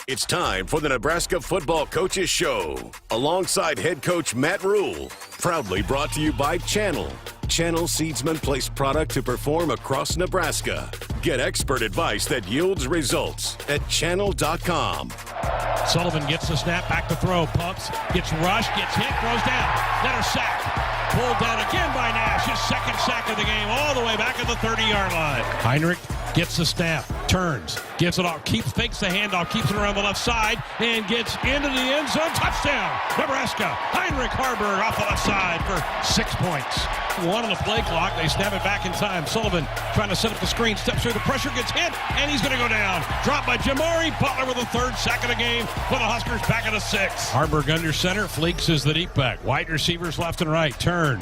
It's time for the Nebraska Football Coaches Show, alongside head coach Matt Rhule. Proudly brought to you by Channel. Channel Seedsman placed product to perform across Nebraska. Get expert advice that yields results at channel.com. Sullivan gets the snap, back to throw, pumps, gets rushed, gets hit, throws down. Then a sack. Pulled down again by Nash, his second sack of the game, all the way back at the 30-yard line. Heinrich gets the snap, turns, gives it off, fakes the handoff, keeps it around the left side, and gets into the end zone. Touchdown, Nebraska. Heinrich Harburg off the left side for 6 points. 1 on the play clock. They snap it back in time. Sullivan trying to set up the screen, steps through the pressure, gets hit, and he's going to go down. Dropped by Jamari Butler with the third sack of the game for the Huskers, back at a 6. Harburg under center. Fleeks is the deep back. Wide receivers left and right. Turn.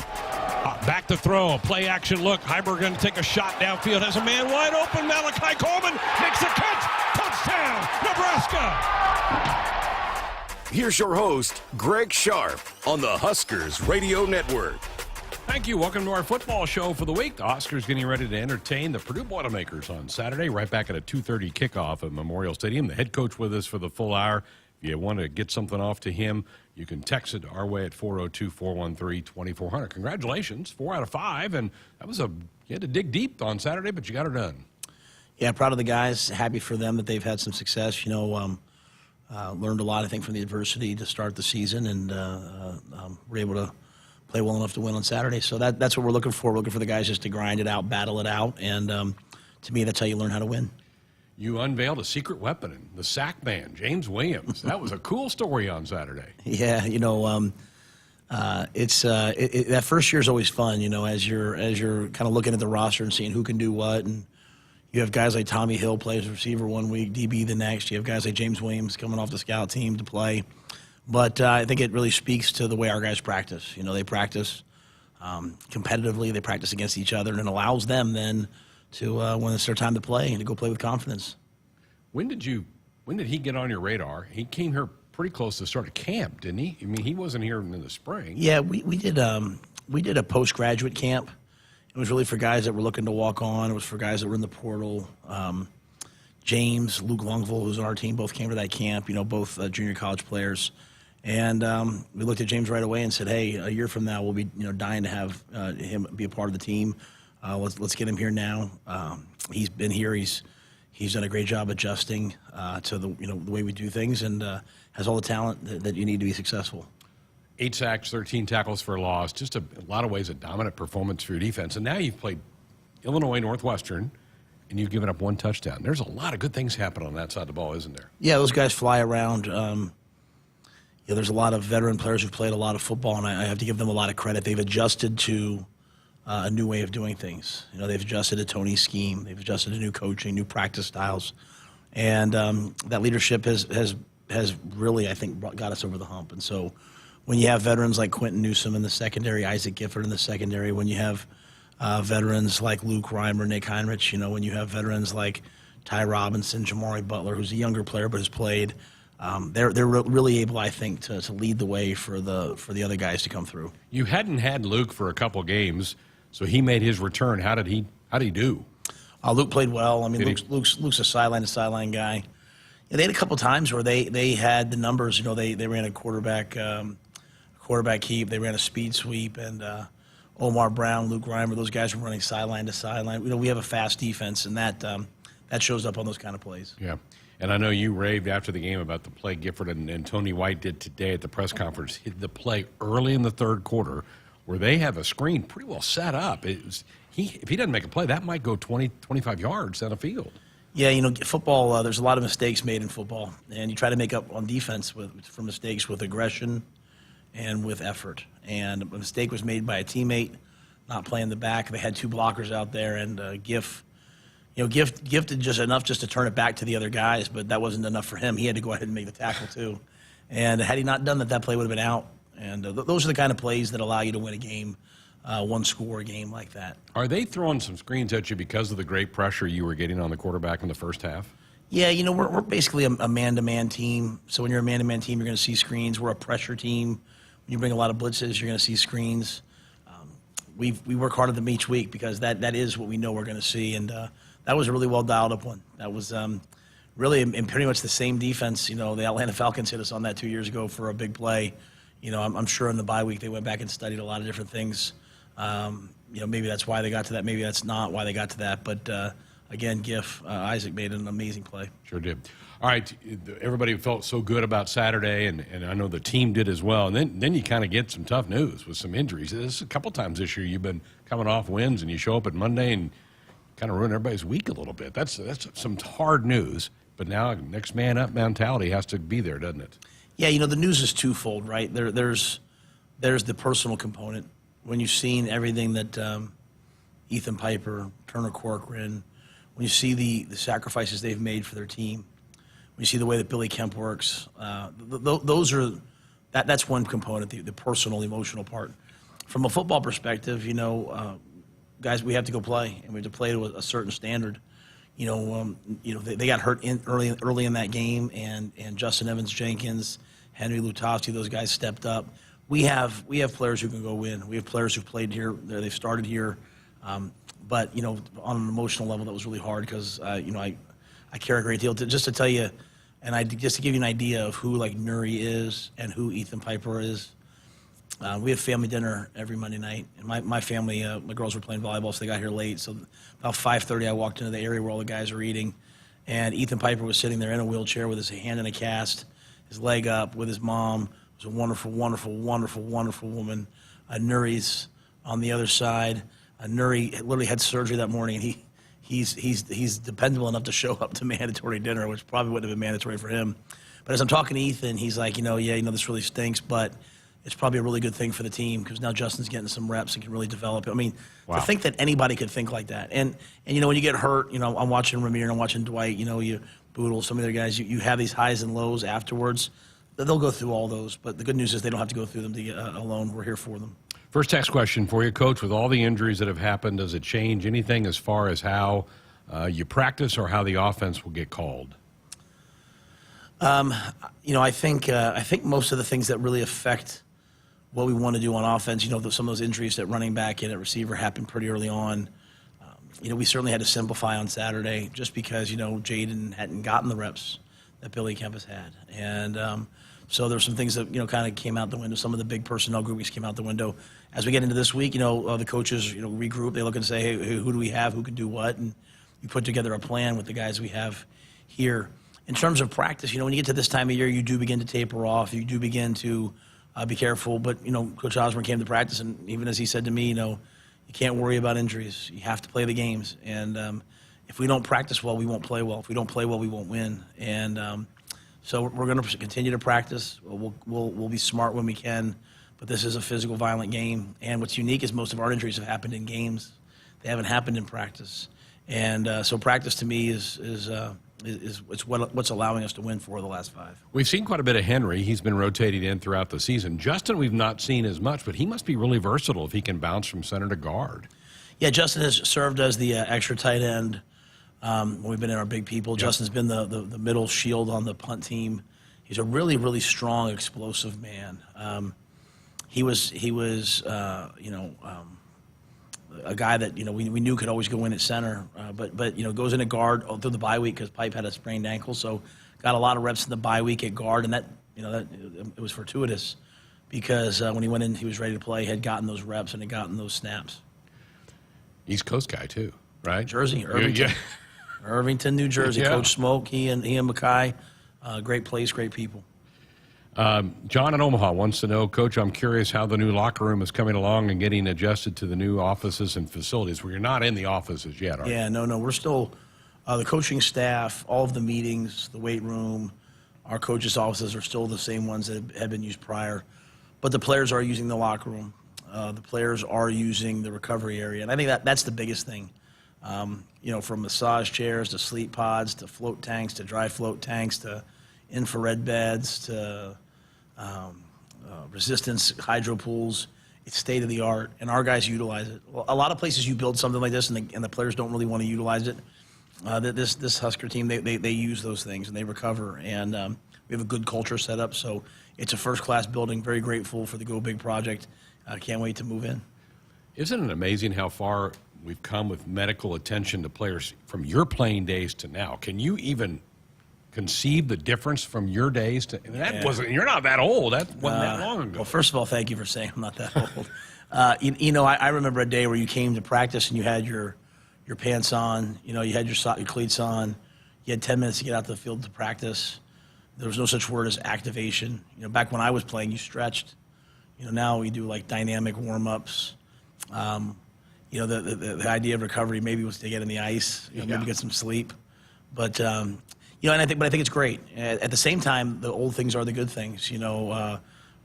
Back to throw. Play action look. Harburg going to take a shot downfield. Has a man wide open. Malachi Coleman makes the catch. Touchdown, Nebraska. Here's your host, Greg Sharpe, on the Huskers Radio Network. Thank you. Welcome to our football show for the week. The Huskers getting ready to entertain the Purdue Boilermakers on Saturday, right back at a 2:30 kickoff at Memorial Stadium. The head coach with us for the full hour. If you want to get something off to him, you can text it our way at 402-413-2400. Congratulations, 4 out of 5, and that was you had to dig deep on Saturday, but you got it done. Yeah, proud of the guys. Happy for them that they've had some success. Learned a lot, I think, from the adversity to start the season, and were able to play well enough to win on Saturday. So that's what we're looking for. We're looking for the guys just to grind it out, battle it out, and to me, that's how you learn how to win. You unveiled a secret weapon in the sack man, James Williams. That was a cool story on Saturday. Yeah, that first year is always fun. As you're kind of looking at the roster and seeing who can do what, and you have guys like Tommy Hill plays receiver 1 week, DB the next. You have guys like James Williams coming off the scout team to play. But I think it really speaks to the way our guys practice. They practice competitively. They practice against each other, and it allows them then to when it's their time to play and to go play with confidence. When did he get on your radar? He came here pretty close to start of camp, didn't he? I mean, he wasn't here in the spring. Yeah, we did a postgraduate camp. It was really for guys that were looking to walk on. It was for guys that were in the portal. James, Luke Longville, who's on our team, both came to that camp. Both junior college players. And we looked at James right away and said, "Hey, a year from now, we'll be dying to have him be a part of the team. Let's get him here now." He's been here. He's done a great job adjusting to the way we do things, and has all the talent that you need to be successful. 8 sacks, 13 tackles for a loss. Just a lot of ways a dominant performance for your defense. And now you've played Illinois Northwestern, and you've given up 1 touchdown. There's a lot of good things happening on that side of the ball, isn't there? Yeah, those guys fly around. There's a lot of veteran players who've played a lot of football, and I have to give them a lot of credit. They've adjusted to a new way of doing things. They've adjusted to Tony's scheme. They've adjusted to new coaching, new practice styles, and that leadership has really, I think, got us over the hump. And so, when you have veterans like Quentin Newsome in the secondary, Isaac Gifford in the secondary, when you have veterans like Luke Reimer, Nick Heinrich, when you have veterans like Ty Robinson, Jamari Butler, who's a younger player but has played. They're really able, I think, to lead the way for the other guys to come through. You hadn't had Luke for a couple games, so he made his return. How did he do? Luke played well. I mean, Luke's a sideline-to-sideline guy. Yeah, they had a couple times where they had the numbers. They ran a quarterback keep. They ran a speed sweep, and Omar Brown, Luke Reimer, those guys were running sideline to sideline. We have a fast defense, and that shows up on those kind of plays. Yeah. And I know you raved after the game about the play Gifford and Tony White did today at the press conference. The play early in the third quarter where they have a screen pretty well set up. If he doesn't make a play, that might go 20, 25 yards down the field. Yeah, football, there's a lot of mistakes made in football. And you try to make up on defense for mistakes with aggression and with effort. And a mistake was made by a teammate not playing the back. They had 2 blockers out there, and Giff did just enough just to turn it back to the other guys, but that wasn't enough for him. He had to go ahead and make the tackle too. And had he not done that play would have been out. And those are the kind of plays that allow you to win a game, one-score game like that. Are they throwing some screens at you because of the great pressure you were getting on the quarterback in the first half? Yeah, we're basically a man-to-man team. So when you're a man-to-man team, you're going to see screens. We're a pressure team. When you bring a lot of blitzes, you're going to see screens. We work hard at them each week because that is what we know we're going to see. And that was a really well dialed up one. That was really in pretty much the same defense. You know, the Atlanta Falcons hit us on that 2 years ago for a big play. You know, I'm sure in the bye week they went back and studied a lot of different things. You know, maybe that's why they got to that. Maybe that's not why they got to that. But, again, Isaac made an amazing play. Sure did. All right, everybody felt so good about Saturday, and I know the team did as well. And then you kind of get some tough news with some injuries. This a couple times this year you've been coming off wins, and you show up at Monday and kind of ruin everybody's week a little bit. That's some hard news. But now next man up mentality has to be there, doesn't it? Yeah, you know, the news is twofold, right? There's the personal component. When you've seen everything that Ethan Piper, Turner Corcoran, when you see the sacrifices they've made for their team, when you see the way that Billy Kemp works, that's one component, the personal, emotional part. From a football perspective, you know, guys, we have to go play, and we have to play to a certain standard. You know, they got hurt early in that game, and Justin Evans Jenkins, Henry Lutovsky, those guys stepped up. We have players who can go win. We have players who've played here. They've started here. But, you know, on an emotional level, that was really hard because, you know, I care a great deal. Just to tell you, and just to give you an idea of who, like, Nuri is and who Ethan Piper is, we have family dinner every Monday night. And my family, my girls were playing volleyball, so they got here late. So about 5:30, I walked into the area where all the guys are eating. And Ethan Piper was sitting there in a wheelchair with his hand in a cast, his leg up, with his mom. It was a wonderful, wonderful, wonderful, wonderful woman. Nuri's on the other side. Nuri literally had surgery that morning, and he's dependable enough to show up to mandatory dinner, which probably wouldn't have been mandatory for him. But as I'm talking to Ethan, he's like, you know, this really stinks, but it's probably a really good thing for the team because now Justin's getting some reps and can really develop. I mean, wow. To think that anybody could think like that. And you know, when you get hurt, you know, I'm watching Ramir, I'm watching Dwight, you know, you Boodle, some of the other guys, you have these highs and lows afterwards. They'll go through all those, but the good news is they don't have to go through them alone. We're here for them. First text question for you, Coach. With all the injuries that have happened, does it change anything as far as how you practice or how the offense will get called? You know, I think most of the things that really affect what we want to do on offense, you know, some of those injuries at running back and at receiver happened pretty early on. You know, we certainly had to simplify on Saturday just because, you know, Jaden hadn't gotten the reps that Billy Kemp has had. And so there's some things that, you know, kind of came out the window. Some of the big personnel groupings came out the window. As we get into this week, you know, the coaches, you know, regroup. They look and say, hey, who do we have? Who can do what? And we put together a plan with the guys we have here. In terms of practice, you know, when you get to this time of year, you do begin to taper off. You do begin to be careful. But, you know, Coach Osborne came to practice, and even as he said to me, you know, you can't worry about injuries. You have to play the games. And if we don't practice well, we won't play well. If we don't play well, we won't win. And so we're going to continue to practice. We'll be smart when we can. But this is a physical, violent game. And what's unique is most of our injuries have happened in games. They haven't happened in practice. And so practice to me is what's allowing us to win 4 of the last 5. We've seen quite a bit of Henry. He's been rotated in throughout the season. Justin, we've not seen as much, but he must be really versatile if he can bounce from center to guard. Yeah, Justin has served as the extra tight end when we've been in our big people. Yep. Justin's been the middle shield on the punt team. He's a really, really strong, explosive man. He was you know, a guy that, you know, we knew could always go in at center, but you know, goes in at guard through the bye week because Pipe had a sprained ankle, so got a lot of reps in the bye week at guard, and that, you know, that it was fortuitous because when he went in, he was ready to play, had gotten those reps and had gotten those snaps. East Coast guy too, right? Jersey, Irvington, Irvington, New Jersey. Yeah. Coach Smoke, he and Mackay, great place, great people. John in Omaha wants to know, Coach, I'm curious how the new locker room is coming along and getting adjusted to the new offices and facilities. Well, you're not in the offices yet, are you? Yeah, no. We're still, the coaching staff, all of the meetings, the weight room, our coaches' offices are still the same ones that had been used prior. But the players are using the locker room. The players are using the recovery area. And I think that's the biggest thing. You know, from massage chairs to sleep pods to float tanks to dry float tanks to infrared beds to resistance hydro pools. It's state of the art, and our guys utilize it. Well, a lot of places you build something like this, and the players don't really want to utilize it. This Husker team, they use those things and they recover, and we have a good culture set up. So it's a first-class building. Very grateful for the Go Big project. Can't wait to move in. Isn't it amazing how far we've come with medical attention to players from your playing days to now? Can you even conceive the difference from your days to that? You're not that old. That wasn't that long ago. Well, first of all, thank you for saying I'm not that old. I remember a day where you came to practice and you had your pants on, you had your cleats on. You had 10 minutes to get out to the field to practice. There was no such word as activation. Back when I was playing, you stretched. Now we do like dynamic warm-ups. The idea of recovery maybe was to get in the ice, maybe get some sleep. But I think it's great. At the same time, the old things are the good things.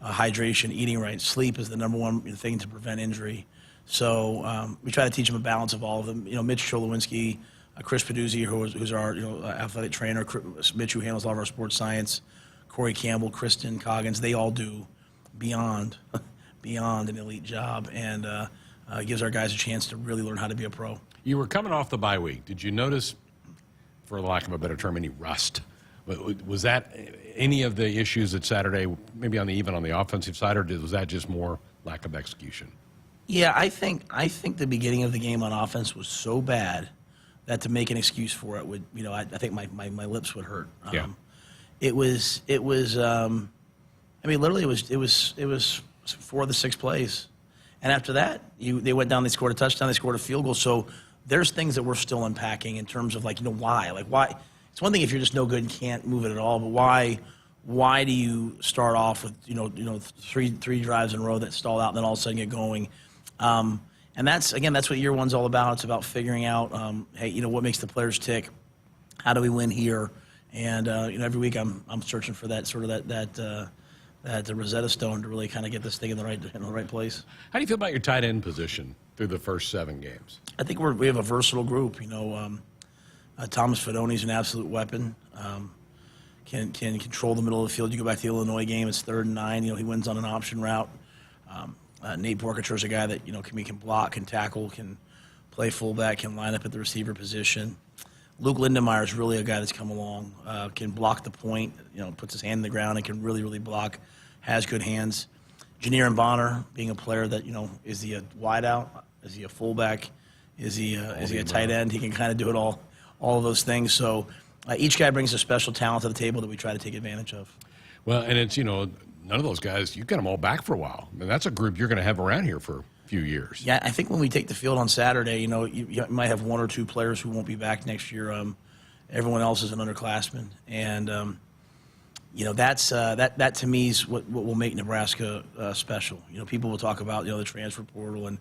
Hydration, eating right, sleep is the number one thing to prevent injury. So we try to teach them a balance of all of them. Mitch Cholowinski, Chris Peduzzi, who's our athletic trainer, Mitch, who handles all of our sports science, Corey Campbell, Kristen Coggins, they all do beyond an elite job, and gives our guys a chance to really learn how to be a pro. You were coming off the bye week. Did you notice, for lack of a better term, any rust? Was that any of the issues at Saturday, maybe even on the offensive side, or was that just more lack of execution? Yeah, I think the beginning of the game on offense was so bad that to make an excuse for it would, I think my lips would hurt. It was. Literally, it was 4 of the 6 plays, and after that, they went down. They scored a touchdown. They scored a field goal. So there's things that we're still unpacking in terms of why. Why? It's one thing if you're just no good and can't move it at all, but why? Why do you start off with three drives in a row that stall out and then all of a sudden get going? And that's what year one's all about. It's about figuring out, what makes the players tick? How do we win here? And every week I'm searching for that sort of that Rosetta Stone to really kind of get this thing in the right place. How do you feel about your tight end position through the first 7 games? I think we have a versatile group. Thomas Fidoni's an absolute weapon. Can control the middle of the field. You go back to the Illinois game; it's 3rd and 9. He wins on an option route. Nate Borkacher's a guy that can block, can tackle, can play fullback, can line up at the receiver position. Luke Lindemeyer is really a guy that's come along, can block the point, puts his hand in the ground and can really, really block, has good hands. Janier Bonner being a player that, is he a wideout? Is he a fullback? Is he a tight end? He can kind of do it all of those things. So each guy brings a special talent to the table that we try to take advantage of. Well, and it's, none of those guys, you got them all back for a while. I mean, that's a group you're going to have around here for few years. Yeah, I think when we take the field on Saturday, you might have 1 or 2 players who won't be back next year. Everyone else is an underclassman, and that to me is what will make Nebraska special. People will talk about the transfer portal and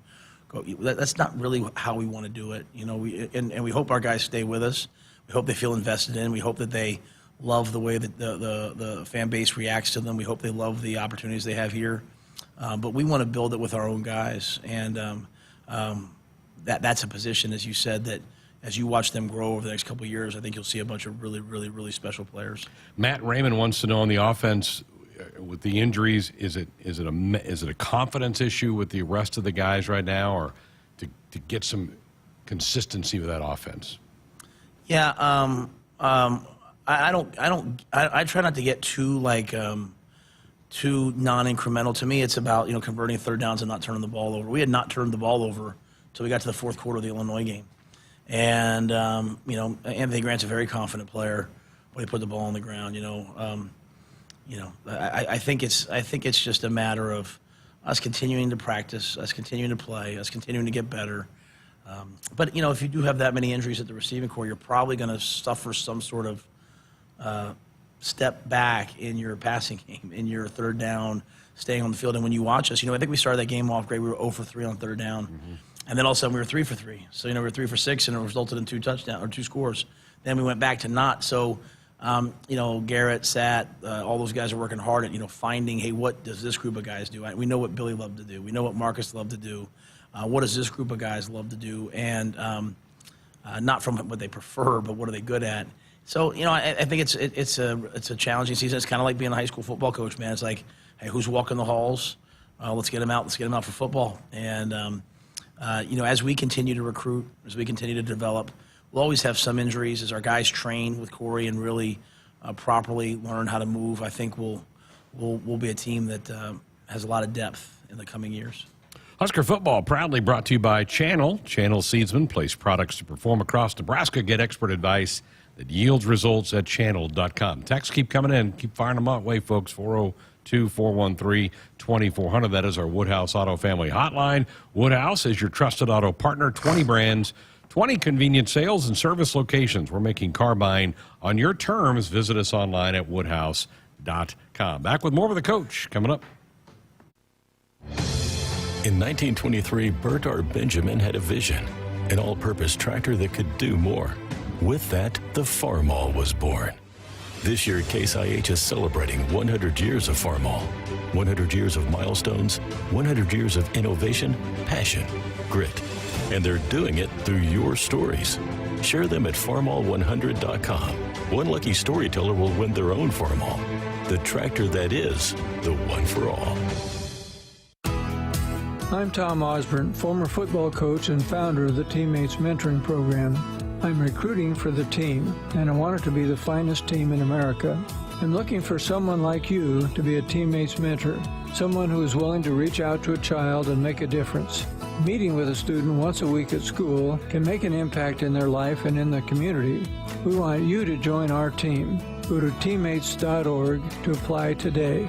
that's not really how we want to do it. We hope our guys stay with us. We hope they feel invested in. We hope that they love the way that the fan base reacts to them. We hope they love the opportunities they have here. But we want to build it with our own guys, and that's a position, as you said, that as you watch them grow over the next couple of years, I think you'll see a bunch of really, really, really special players. Matt Raymond wants to know on the offense, with the injuries, is it a confidence issue with the rest of the guys right now, or to get some consistency with that offense? Yeah, I try not to get too too non-incremental. To me, it's about converting 3rd downs and not turning the ball over. We had not turned the ball over until we got to the 4th quarter of the Illinois game, and Anthony Grant's a very confident player when he put the ball on the ground. I think it's just a matter of us continuing to practice, us continuing to play, us continuing to get better. But if you do have that many injuries at the receiving core, you're probably going to suffer some sort of step back in your passing game, in your 3rd down, staying on the field. And when you watch us, I think we started that game off great. We were 0 for 3 on 3rd down. Mm-hmm. And then all of a sudden we were 3 for 3. So, we were 3 for 6, and it resulted in 2 touchdowns or 2 scores. Then we went back to not. So, Garrett, Sat, all those guys are working hard at, finding, hey, what does this group of guys do? We know what Billy loved to do. We know what Marcus loved to do. What does this group of guys love to do? And not from what they prefer, but what are they good at? So, I think it's a challenging season. It's kind of like being a high school football coach, man. It's like, hey, who's walking the halls? Let's get them out. Let's get them out for football. And, as we continue to recruit, as we continue to develop, we'll always have some injuries. As our guys train with Corey and really properly learn how to move, I think we'll be a team that has a lot of depth in the coming years. Husker football proudly brought to you by Channel. Channel Seedsman place products to perform across Nebraska. Get expert advice that yields results at channel.com. Texts keep coming in. Keep firing them our way, folks. 402-413-2400. That is our Woodhouse Auto Family Hotline. Woodhouse is your trusted auto partner. 20 brands, 20 convenient sales and service locations. We're making car buying on your terms. Visit us online at woodhouse.com. Back with more with the coach coming up. In 1923, Bert R. Benjamin had a vision, an all-purpose tractor that could do more. With that, the Farmall was born. This year, Case IH is celebrating 100 years of Farmall. 100 years of milestones, 100 years of innovation, passion, grit. And they're doing it through your stories. Share them at farmall100.com. One lucky storyteller will win their own Farmall, the tractor that is the one for all. I'm Tom Osborne, former football coach and founder of the Teammates Mentoring Program. I'm recruiting for the team, and I want it to be the finest team in America. I'm looking for someone like you to be a teammate's mentor, someone who is willing to reach out to a child and make a difference. Meeting with a student once a week at school can make an impact in their life and in the community. We want you to join our team. Go to teammates.org to apply today.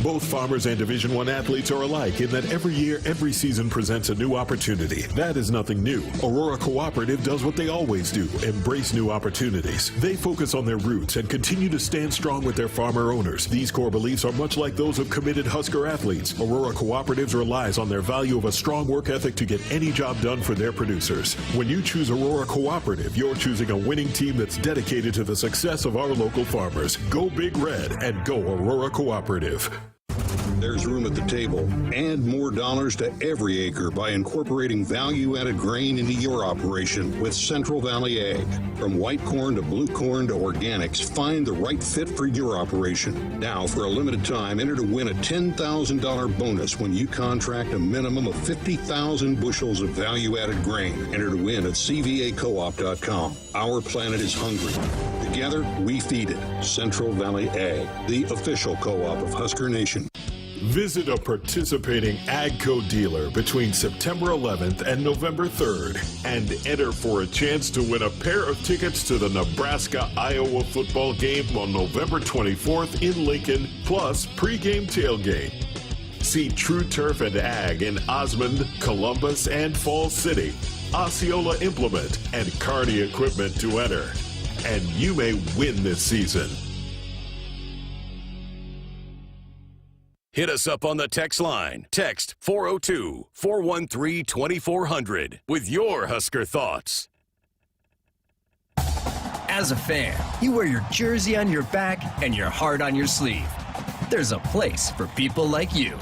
Both Farmers and Division I athletes are alike in that every year, every season presents a new opportunity. That is nothing new. Aurora Cooperative does what they always do, embrace new opportunities. They focus on their roots and continue to stand strong with their farmer owners. These core beliefs are much like those of committed Husker athletes. Aurora Cooperatives relies on their value of a strong work ethic to get any job done for their producers. When you choose Aurora Cooperative, you're choosing a winning team that's dedicated to the success of our local farmers. Go Big Red and go Aurora Cooperative. There's room at the table and more dollars to every acre by incorporating value-added grain into your operation with Central Valley Ag. From white corn to blue corn to organics, find the right fit for your operation. Now, for a limited time, enter to win a $10,000 bonus when you contract a minimum of 50,000 bushels of value-added grain. Enter to win at cvacoop.com. Our planet is hungry. Together, we feed it. Central Valley Ag, the official co-op of Husker Nation. Visit a participating AGCO dealer between September 11th and November 3rd and enter for a chance to win a pair of tickets to the Nebraska-Iowa football game on November 24th in Lincoln, plus pregame tailgate. See True Turf and Ag in Osmond, Columbus, and Falls City, Osceola Implement, and Kearney Equipment to enter. And you may win this season. Hit us up on the text line. Text 402-413-2400 with your Husker thoughts. As a fan, you wear your jersey on your back and your heart on your sleeve. There's a place for people like you.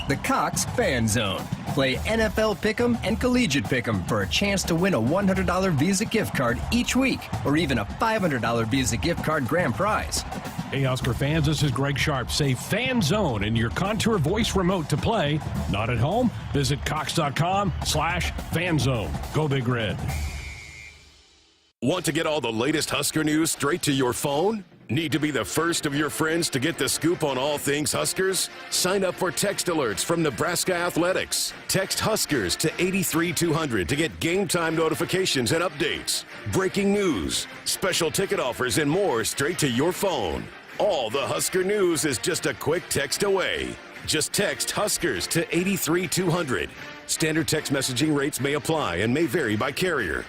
The Cox Fan Zone. Play NFL Pick'em and Collegiate Pick'em for a chance to win a $100 Visa gift card each week, or even a $500 Visa gift card grand prize. Hey, Husker fans, this is Greg Sharpe. Say Fan Zone in your Contour voice remote to play. Not at home? Visit cox.com/fanzone. Go Big Red. Want to get all the latest Husker news straight to your phone? Need to be the first of your friends to get the scoop on all things Huskers? Sign up for text alerts from Nebraska Athletics. Text Huskers to 83200 to get game time notifications and updates, breaking news, special ticket offers, and more straight to your phone. All the Husker news is just a quick text away. Just text Huskers to 83200. Standard text messaging rates may apply and may vary by carrier.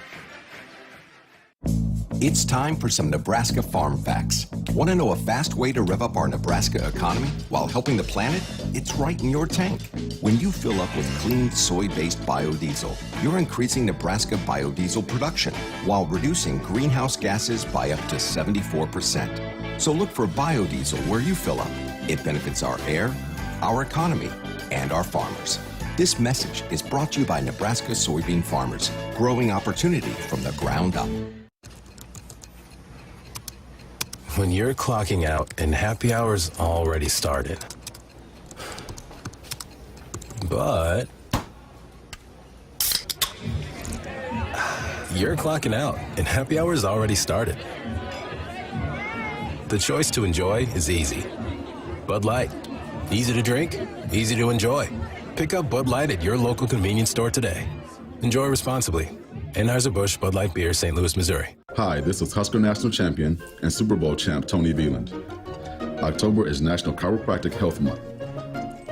It's time for some Nebraska farm facts. Want to know a fast way to rev up our Nebraska economy while helping the planet? It's right in your tank. When you fill up with clean soy-based biodiesel, you're increasing Nebraska biodiesel production while reducing greenhouse gases by up to 74%. So look for biodiesel where you fill up. It benefits our air, our economy, and our farmers. This message is brought to you by Nebraska soybean farmers, growing opportunity from the ground up. When you're clocking out and happy hour's already started. But you're clocking out and happy hour's already started. The choice to enjoy is easy. Bud Light. Easy to drink, easy to enjoy. Pick up Bud Light at your local convenience store today. Enjoy responsibly. Anheuser-Busch Bud Light Beer, St. Louis, Missouri. Hi, this is Husker National Champion and Super Bowl champ Tony Veland. October is National Chiropractic Health Month.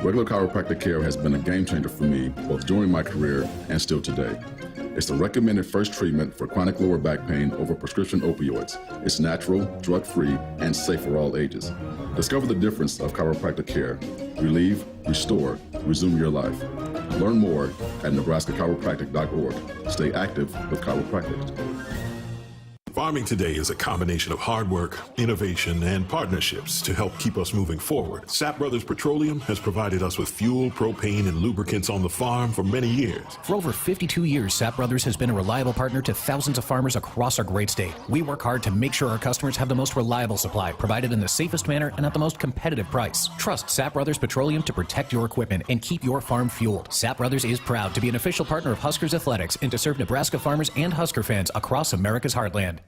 Regular chiropractic care has been a game changer for me, both during my career and still today. It's the recommended first treatment for chronic lower back pain over prescription opioids. It's natural, drug-free, and safe for all ages. Discover the difference of chiropractic care. Relieve, restore, resume your life. Learn more at nebraska-chiropractic.org. Stay active with chiropractic. Farming today is a combination of hard work, innovation, and partnerships to help keep us moving forward. Sapp Brothers Petroleum has provided us with fuel, propane, and lubricants on the farm for many years. For over 52 years, Sapp Brothers has been a reliable partner to thousands of farmers across our great state. We work hard to make sure our customers have the most reliable supply, provided in the safest manner and at the most competitive price. Trust Sapp Brothers Petroleum to protect your equipment and keep your farm fueled. Sapp Brothers is proud to be an official partner of Huskers Athletics and to serve Nebraska farmers and Husker fans across America's heartland.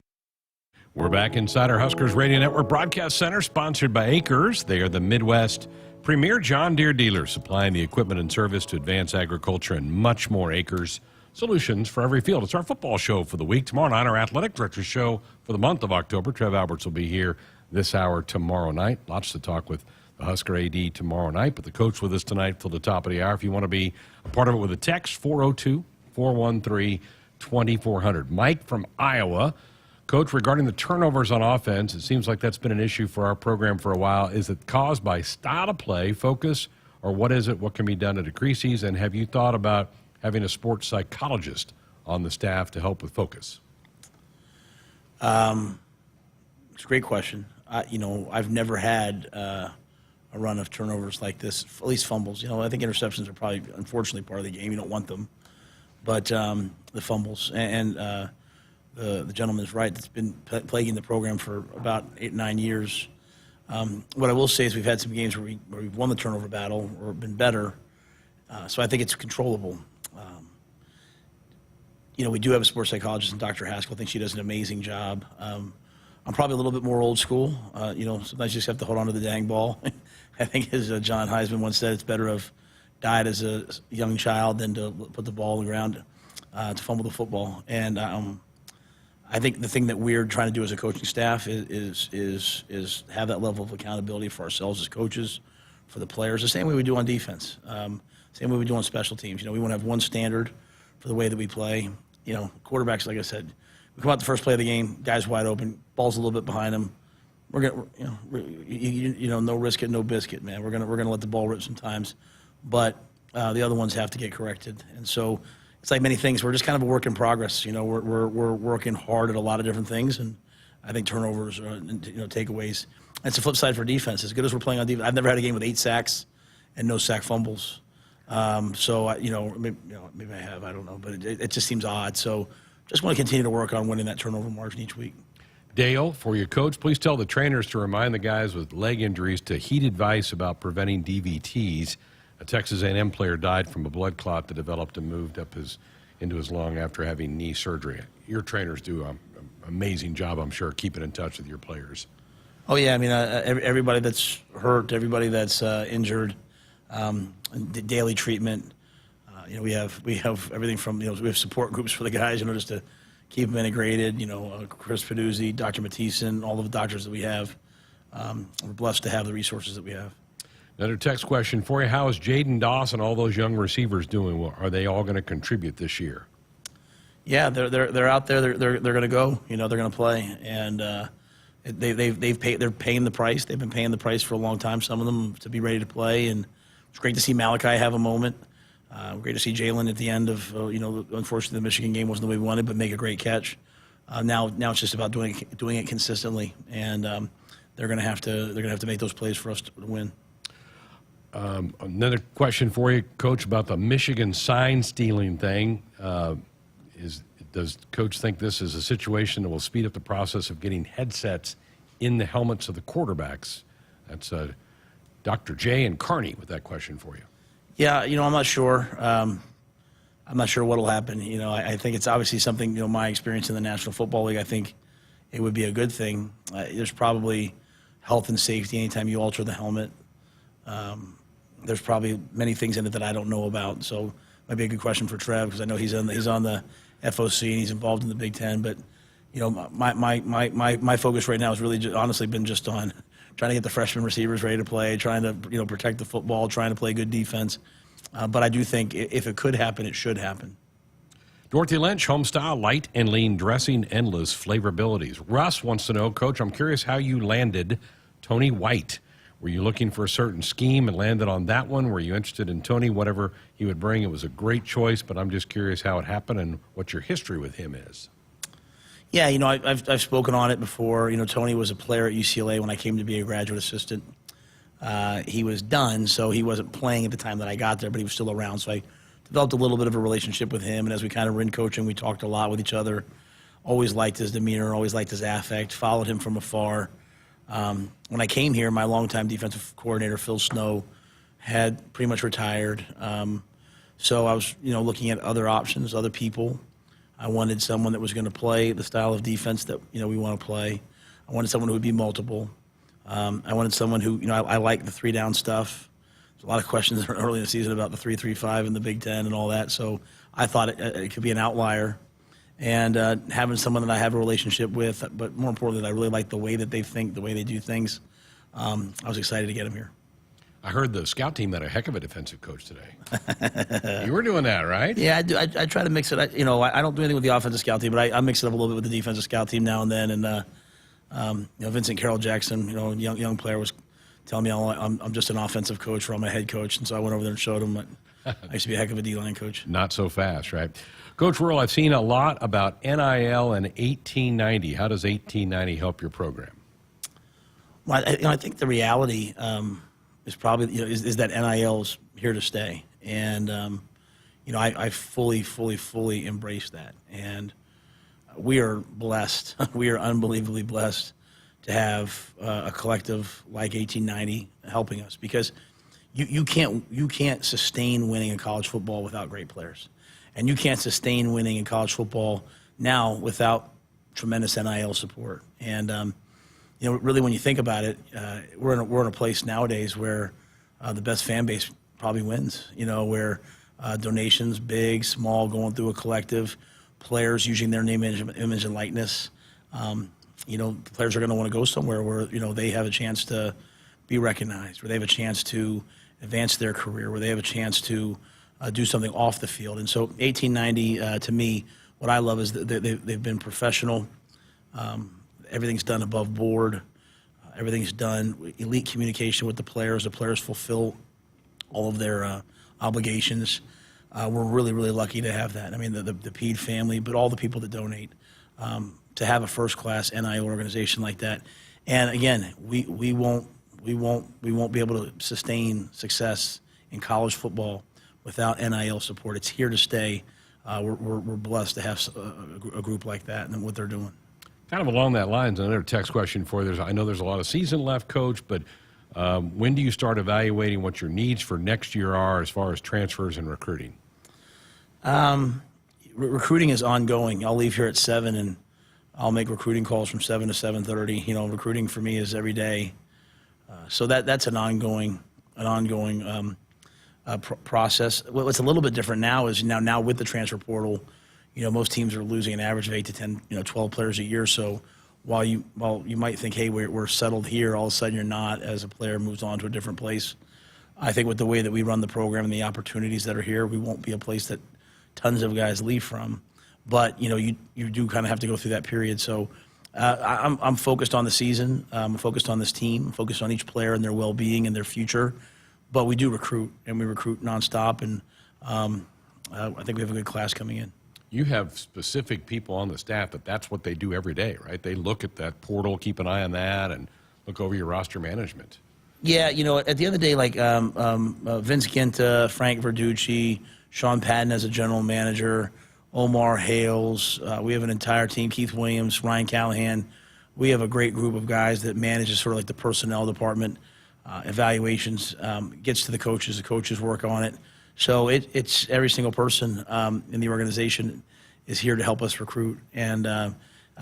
We're back inside our Huskers Radio Network Broadcast Center, sponsored by Acres. They are the Midwest premier John Deere dealer, supplying the equipment and service to advance agriculture and much more. Acres, solutions for every field. It's our football show for the week. Tomorrow night, our athletic director's show for the month of October. Trev Alberts will be here this hour tomorrow night. Lots to talk with the Husker AD tomorrow night, but the coach with us tonight till the top of the hour. If you want to be a part of it with a text, 402-413-2400. Mike from Iowa. Coach, regarding the turnovers on offense, it seems like that's been an issue for our program for a while. Is it caused by style of play, focus, or what is it? What can be done to decrease these? And have you thought about having a sports psychologist on the staff to help with focus? It's a great question. I've never had a run of turnovers like this, at least fumbles. I think interceptions are probably, unfortunately, part of the game. You don't want them. But the fumbles and the gentleman's right. That's been plaguing the program for about 8-9 years. What I will say is we've had some games where we've won the turnover battle or been better. So I think it's controllable. We do have a sports psychologist, and Dr. Haskell. I think she does an amazing job. I'm probably a little bit more old school. Sometimes you just have to hold on to the dang ball. I think, as John Heisman once said, it's better to have died as a young child than to put the ball on the ground to fumble the football. And I think the thing that we're trying to do as a coaching staff is have that level of accountability for ourselves as coaches, for the players, the same way we do on defense, same way we do on special teams. We want to have one standard for the way that we play. Quarterbacks, like I said, we come out the first play of the game, guys wide open, ball's a little bit behind them. We're gonna, no risk it, no biscuit, man. We're gonna let the ball rip sometimes, but the other ones have to get corrected, and so. It's like many things. We're just kind of a work in progress. We're working hard at a lot of different things, and I think turnovers are, takeaways. That's the flip side for defense. As good as we're playing on defense, I've never had a game with 8 sacks and no sack fumbles. Maybe I have. I don't know, but it just seems odd. So, just want to continue to work on winning that turnover margin each week. Dale, for your coach, please tell the trainers to remind the guys with leg injuries to heed advice about preventing DVTs. A Texas A&M player died from a blood clot that developed and moved up into his lung after having knee surgery. Your trainers do an amazing job, I'm sure, keeping in touch with your players. Oh, yeah. I mean, everybody that's hurt, everybody that's injured, daily treatment. We have everything from, we have support groups for the guys, just to keep them integrated. Chris Peduzzi, Dr. Mathieson, all of the doctors that we have. We're blessed to have the resources that we have. Another text question for you. How is Jaden Doss and all those young receivers doing? Are they all going to contribute this year? Yeah, they're out there. They're going to go. They're going to play, and they're paying the price. They've been paying the price for a long time. Some of them to be ready to play, and it's great to see Malachi have a moment. Great to see Jalen at the end of unfortunately the Michigan game wasn't the way we wanted, but make a great catch. Now it's just about doing it consistently, and they're going to have to make those plays for us to win. Another question for you, Coach, about the Michigan sign stealing thing. Does Coach think this is a situation that will speed up the process of getting headsets in the helmets of the quarterbacks? That's Dr. J and Kearney with that question for you. Yeah, I'm not sure. I'm not sure what will happen. I think it's obviously something, my experience in the National Football League, I think it would be a good thing. There's probably health and safety anytime you alter the helmet. There's probably many things in it that I don't know about, so it might be a good question for Trev, because I know he's on the FOC, and he's involved in the Big Ten. But my focus right now has really honestly been just on trying to get the freshman receivers ready to play, trying to protect the football, trying to play good defense. But I do think if it could happen, it should happen. Dorothy Lynch, homestyle, light and lean dressing, endless flavorabilities. Russ wants to know, Coach, I'm curious how you landed Tony White. Were you looking for a certain scheme and landed on that one? Were you interested in Tony, whatever he would bring? It was a great choice, but I'm just curious how it happened and what your history with him is. Yeah, I've spoken on it before. Tony was a player at UCLA when I came to be a graduate assistant. He was done, so he wasn't playing at the time that I got there, but he was still around. So I developed a little bit of a relationship with him, and as we kind of were in coaching, we talked a lot with each other. Always liked his demeanor, always liked his affect, followed him from afar. When I came here, my longtime defensive coordinator, Phil Snow, had pretty much retired. So I was, looking at other options, other people. I wanted someone that was going to play the style of defense that, we want to play. I wanted someone who would be multiple. I wanted someone who, I like the 3-down stuff. There's a lot of questions early in the season about the 3-3-5 in the Big Ten and all that. So I thought it could be an outlier. And having someone that I have a relationship with, but more importantly, that I really like the way that they think, the way they do things, I was excited to get him here. I heard the scout team had a heck of a defensive coach today. You were doing that, right? Yeah, I do. I try to mix it. I don't do anything with the offensive scout team, but I mix it up a little bit with the defensive scout team now and then. And Vincent Carroll Jackson, young player, was telling me I'm just an offensive coach for all my head coach, and so I went over there and showed him that I used to be a heck of a D-line coach. Not so fast, right? Coach Rhule, I've seen a lot about NIL and 1890. How does 1890 help your program? Well, I think the reality is probably is that NIL's here to stay, and I fully embrace that, and we are blessed. We are unbelievably blessed to have a collective like 1890 helping us, because you can't sustain winning in college football without great players, and you can't sustain winning in college football now without tremendous NIL support. And really, when you think about it, we're in a place nowadays where the best fan base probably wins. Where donations, big, small, going through a collective, players using their name, image, and likeness. Players are going to want to go somewhere where they have a chance to be recognized, where they have a chance to advance their career, where they have a chance to do something off the field. And so 1890, to me, what I love is that they've been professional. Everything's done above board. Everything's done elite communication with the players. The players fulfill all of their obligations. We're really, really lucky to have that. I mean, the Pede family, but all the people that donate, to have a first-class NIL organization like that. And again, we won't be able to sustain success in college football without NIL support. It's here to stay. We're blessed to have a group like that and what they're doing. Kind of along that lines, another text question for you. I know there's a lot of season left, Coach, but when do you start evaluating what your needs for next year are as far as transfers and recruiting? Recruiting is ongoing. I'll leave here at 7, and I'll make recruiting calls from 7 to 7:30. Recruiting for me is every day. So that's an ongoing process. What's a little bit different now is now with the transfer portal, most teams are losing an average of 8 to 10, 12 players a year. So while you might think, hey, we're settled here, all of a sudden you're not as a player moves on to a different place. I think with the way that we run the program and the opportunities that are here, we won't be a place that tons of guys leave from. But, you do kind of have to go through that period. So I'm focused on the season. I'm focused on this team. I'm focused on each player and their well-being and their future. But we do recruit, and we recruit nonstop. And I think we have a good class coming in. You have specific people on the staff that's what they do every day, right? They look at that portal, keep an eye on that, and look over your roster management. Yeah, at the end of the day, like Vince Ginta, Frank Verducci, Sean Patton as a general manager, Omar Hales, we have an entire team, Keith Williams, Ryan Callahan. We have a great group of guys that manages sort of like the personnel department, evaluations, gets to the coaches work on it. So it's every single person in the organization is here to help us recruit. And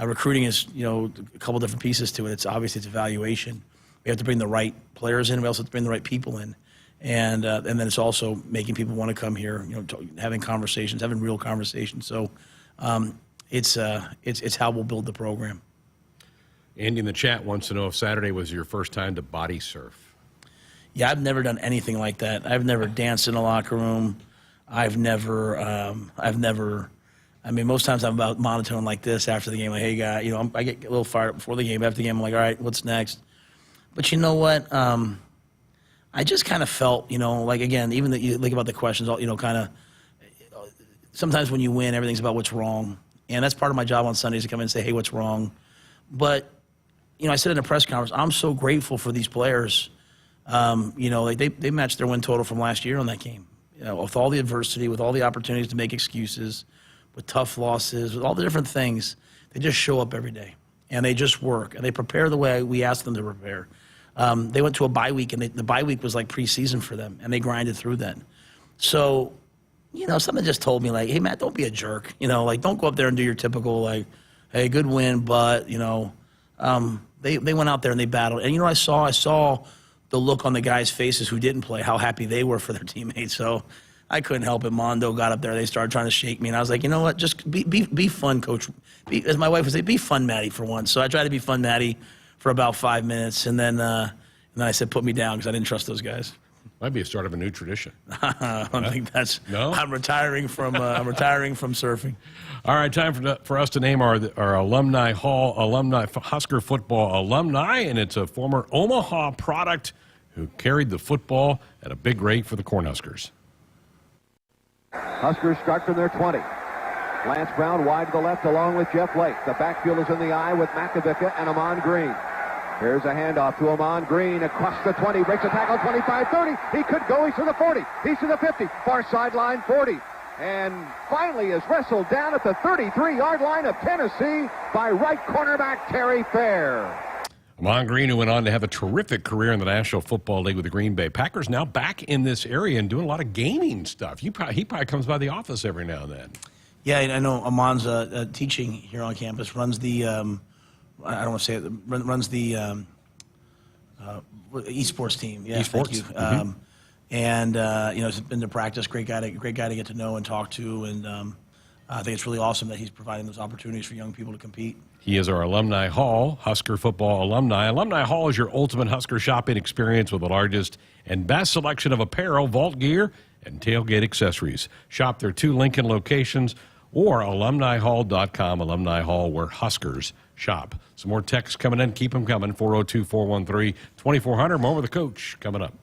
recruiting is, a couple different pieces to it. It's obviously it's evaluation. We have to bring the right players in. We also have to bring the right people in. And then it's also making people want to come here, having conversations, having real conversations. So it's how we'll build the program. Andy in the chat wants to know if Saturday was your first time to body surf. Yeah, I've never done anything like that. I've never danced in a locker room. I've never, I mean, most times I'm about monotone like this after the game. Like, hey, guy, you know, I get a little fired up before the game. After the game, I'm like, all right, what's next? But you know what? I just kind of felt, you know, like, again, even that you think about the questions, you know, kind of, sometimes when you win, everything's about what's wrong. And that's part of my job on Sundays, to come in and say, hey, what's wrong? But, you know, I said in a press conference, I'm so grateful for these players. You know, like they matched their win total from last year on that game. You know, with all the adversity, with all the opportunities to make excuses, with tough losses, with all the different things, they just show up every day. And they just work. And they prepare the way we asked them to prepare. They went to a bye week, and the bye week was like preseason for them, and they grinded through that. So, you know, something just told me, like, hey, Matt, don't be a jerk. You know, like, don't go up there and do your typical, like, hey, good win, but, you know, they went out there and they battled. And, you know, I saw the look on the guys' faces who didn't play, how happy they were for their teammates. So I couldn't help it. Mondo got up there. They started trying to shake me. And I was like, you know what? Just be fun, coach. As my wife would say, be fun, Matty, for once. So I tried to be fun, Matty, for about 5 minutes. And then I said, put me down, because I didn't trust those guys. Might be a start of a new tradition. I don't think that's. No? I'm retiring from surfing. All right, time for us to name our Alumni Hall alumni, Husker football alumni, and it's a former Omaha product who carried the football at a big rate for the Cornhuskers. Huskers start from their 20. Lance Brown wide to the left along with Jeff Lake. The backfield is in the eye with Makovica and Amon Green. Here's a handoff to Amon Green across the 20. Breaks a tackle, 25, 30. He could go. He's to the 40. He's to the 50. Far sideline, 40. And finally is wrestled down at the 33-yard line of Tennessee by right cornerback Terry Fair. Amon Green, who went on to have a terrific career in the National Football League with the Green Bay Packers, now back in this area and doing a lot of gaming stuff. He probably comes by the office every now and then. Yeah, I know Amon's teaching here on campus, runs the, I don't want to say it, runs the esports team. Yeah, esports. Thank you. And, you know, he's been to practice, great guy to get to know and talk to. And I think it's really awesome that he's providing those opportunities for young people to compete. He is our Alumni Hall, Husker football alumni. Alumni Hall is your ultimate Husker shopping experience with the largest and best selection of apparel, vault gear, and tailgate accessories. Shop their 2 Lincoln locations or alumnihall.com. Alumni Hall, where Huskers shop. Some more texts coming in. Keep them coming. 402-413-2400. More with the coach coming up.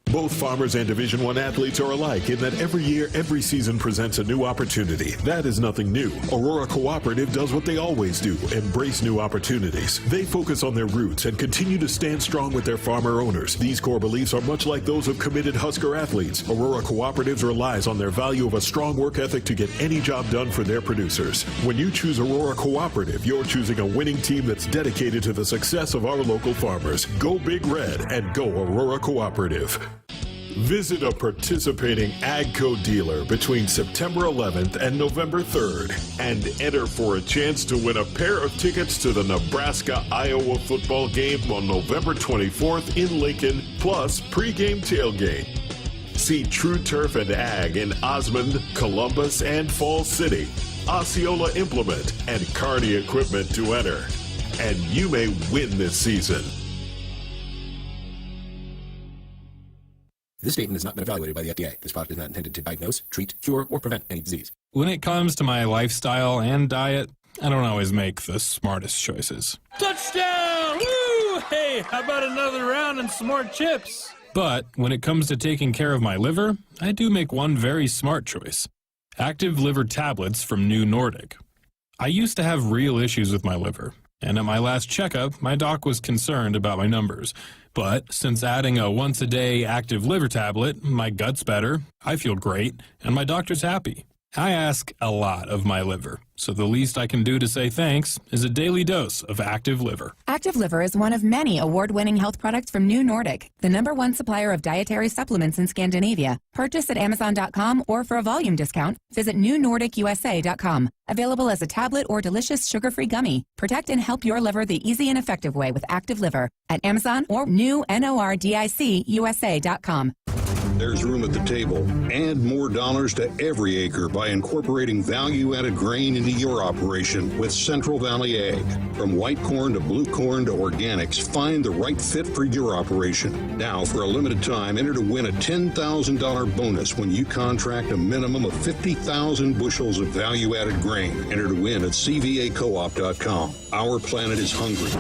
Both Farmers and Division I athletes are alike in that every year, every season presents a new opportunity. That is nothing new. Aurora Cooperative does what they always do, embrace new opportunities. They focus on their roots and continue to stand strong with their farmer owners. These core beliefs are much like those of committed Husker athletes. Aurora Cooperatives relies on their value of a strong work ethic to get any job done for their producers. When you choose Aurora Cooperative, you're choosing a winning team that's dedicated to the success of our local farmers. Go Big Red and go Aurora Cooperative. Visit a participating AGCO dealer between September 11th and November 3rd and enter for a chance to win a pair of tickets to the Nebraska-Iowa football game on November 24th in Lincoln, plus pregame tailgate. See True Turf and Ag in Osmond, Columbus, and Falls City, Osceola Implement, and Kearney Equipment to enter. And you may win this season. This statement has not been evaluated by the FDA. This product is not intended to diagnose, treat, cure, or prevent any disease. When it comes to my lifestyle and diet, I don't always make the smartest choices. Touchdown! Woo! Hey, how about another round and some more chips? But when it comes to taking care of my liver, I do make one very smart choice. Active liver tablets from New Nordic. I used to have real issues with my liver, and at my last checkup, my doc was concerned about my numbers. But since adding a once-a-day active liver tablet, my gut's better, I feel great, and my doctor's happy. I ask a lot of my liver, so the least I can do to say thanks is a daily dose of Active Liver. Active Liver is one of many award-winning health products from New Nordic, the #1 supplier of dietary supplements in Scandinavia. Purchase at Amazon.com or for a volume discount, visit NewNordicUSA.com. Available as a tablet or delicious sugar-free gummy. Protect and help your liver the easy and effective way with Active Liver at Amazon or NewNordicUSA.com. There's room at the table and more dollars to every acre by incorporating value-added grain into your operation with Central Valley Ag. From white corn to blue corn to organics, find the right fit for your operation. Now, for a limited time, enter to win a $10,000 bonus when you contract a minimum of 50,000 bushels of value-added grain. Enter to win at cvacoop.com. Our planet is hungry.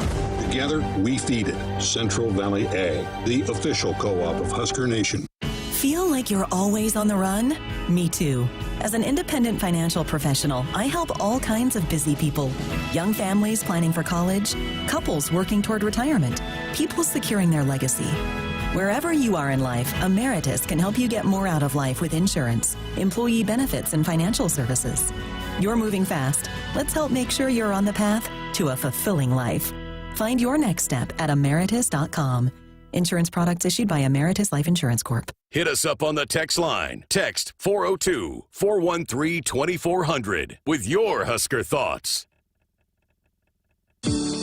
Together, we feed it. Central Valley Ag, the official co-op of Husker Nation. Feel like you're always on the run? Me too. As an independent financial professional, I help all kinds of busy people. Young families planning for college, couples working toward retirement, people securing their legacy. Wherever you are in life, Emeritus can help you get more out of life with insurance, employee benefits, and financial services. You're moving fast. Let's help make sure you're on the path to a fulfilling life. Find your next step at emeritus.com. Insurance products issued by Emeritus Life Insurance Corp. Hit us up on the text line. Text 402-413-2400 with your Husker thoughts.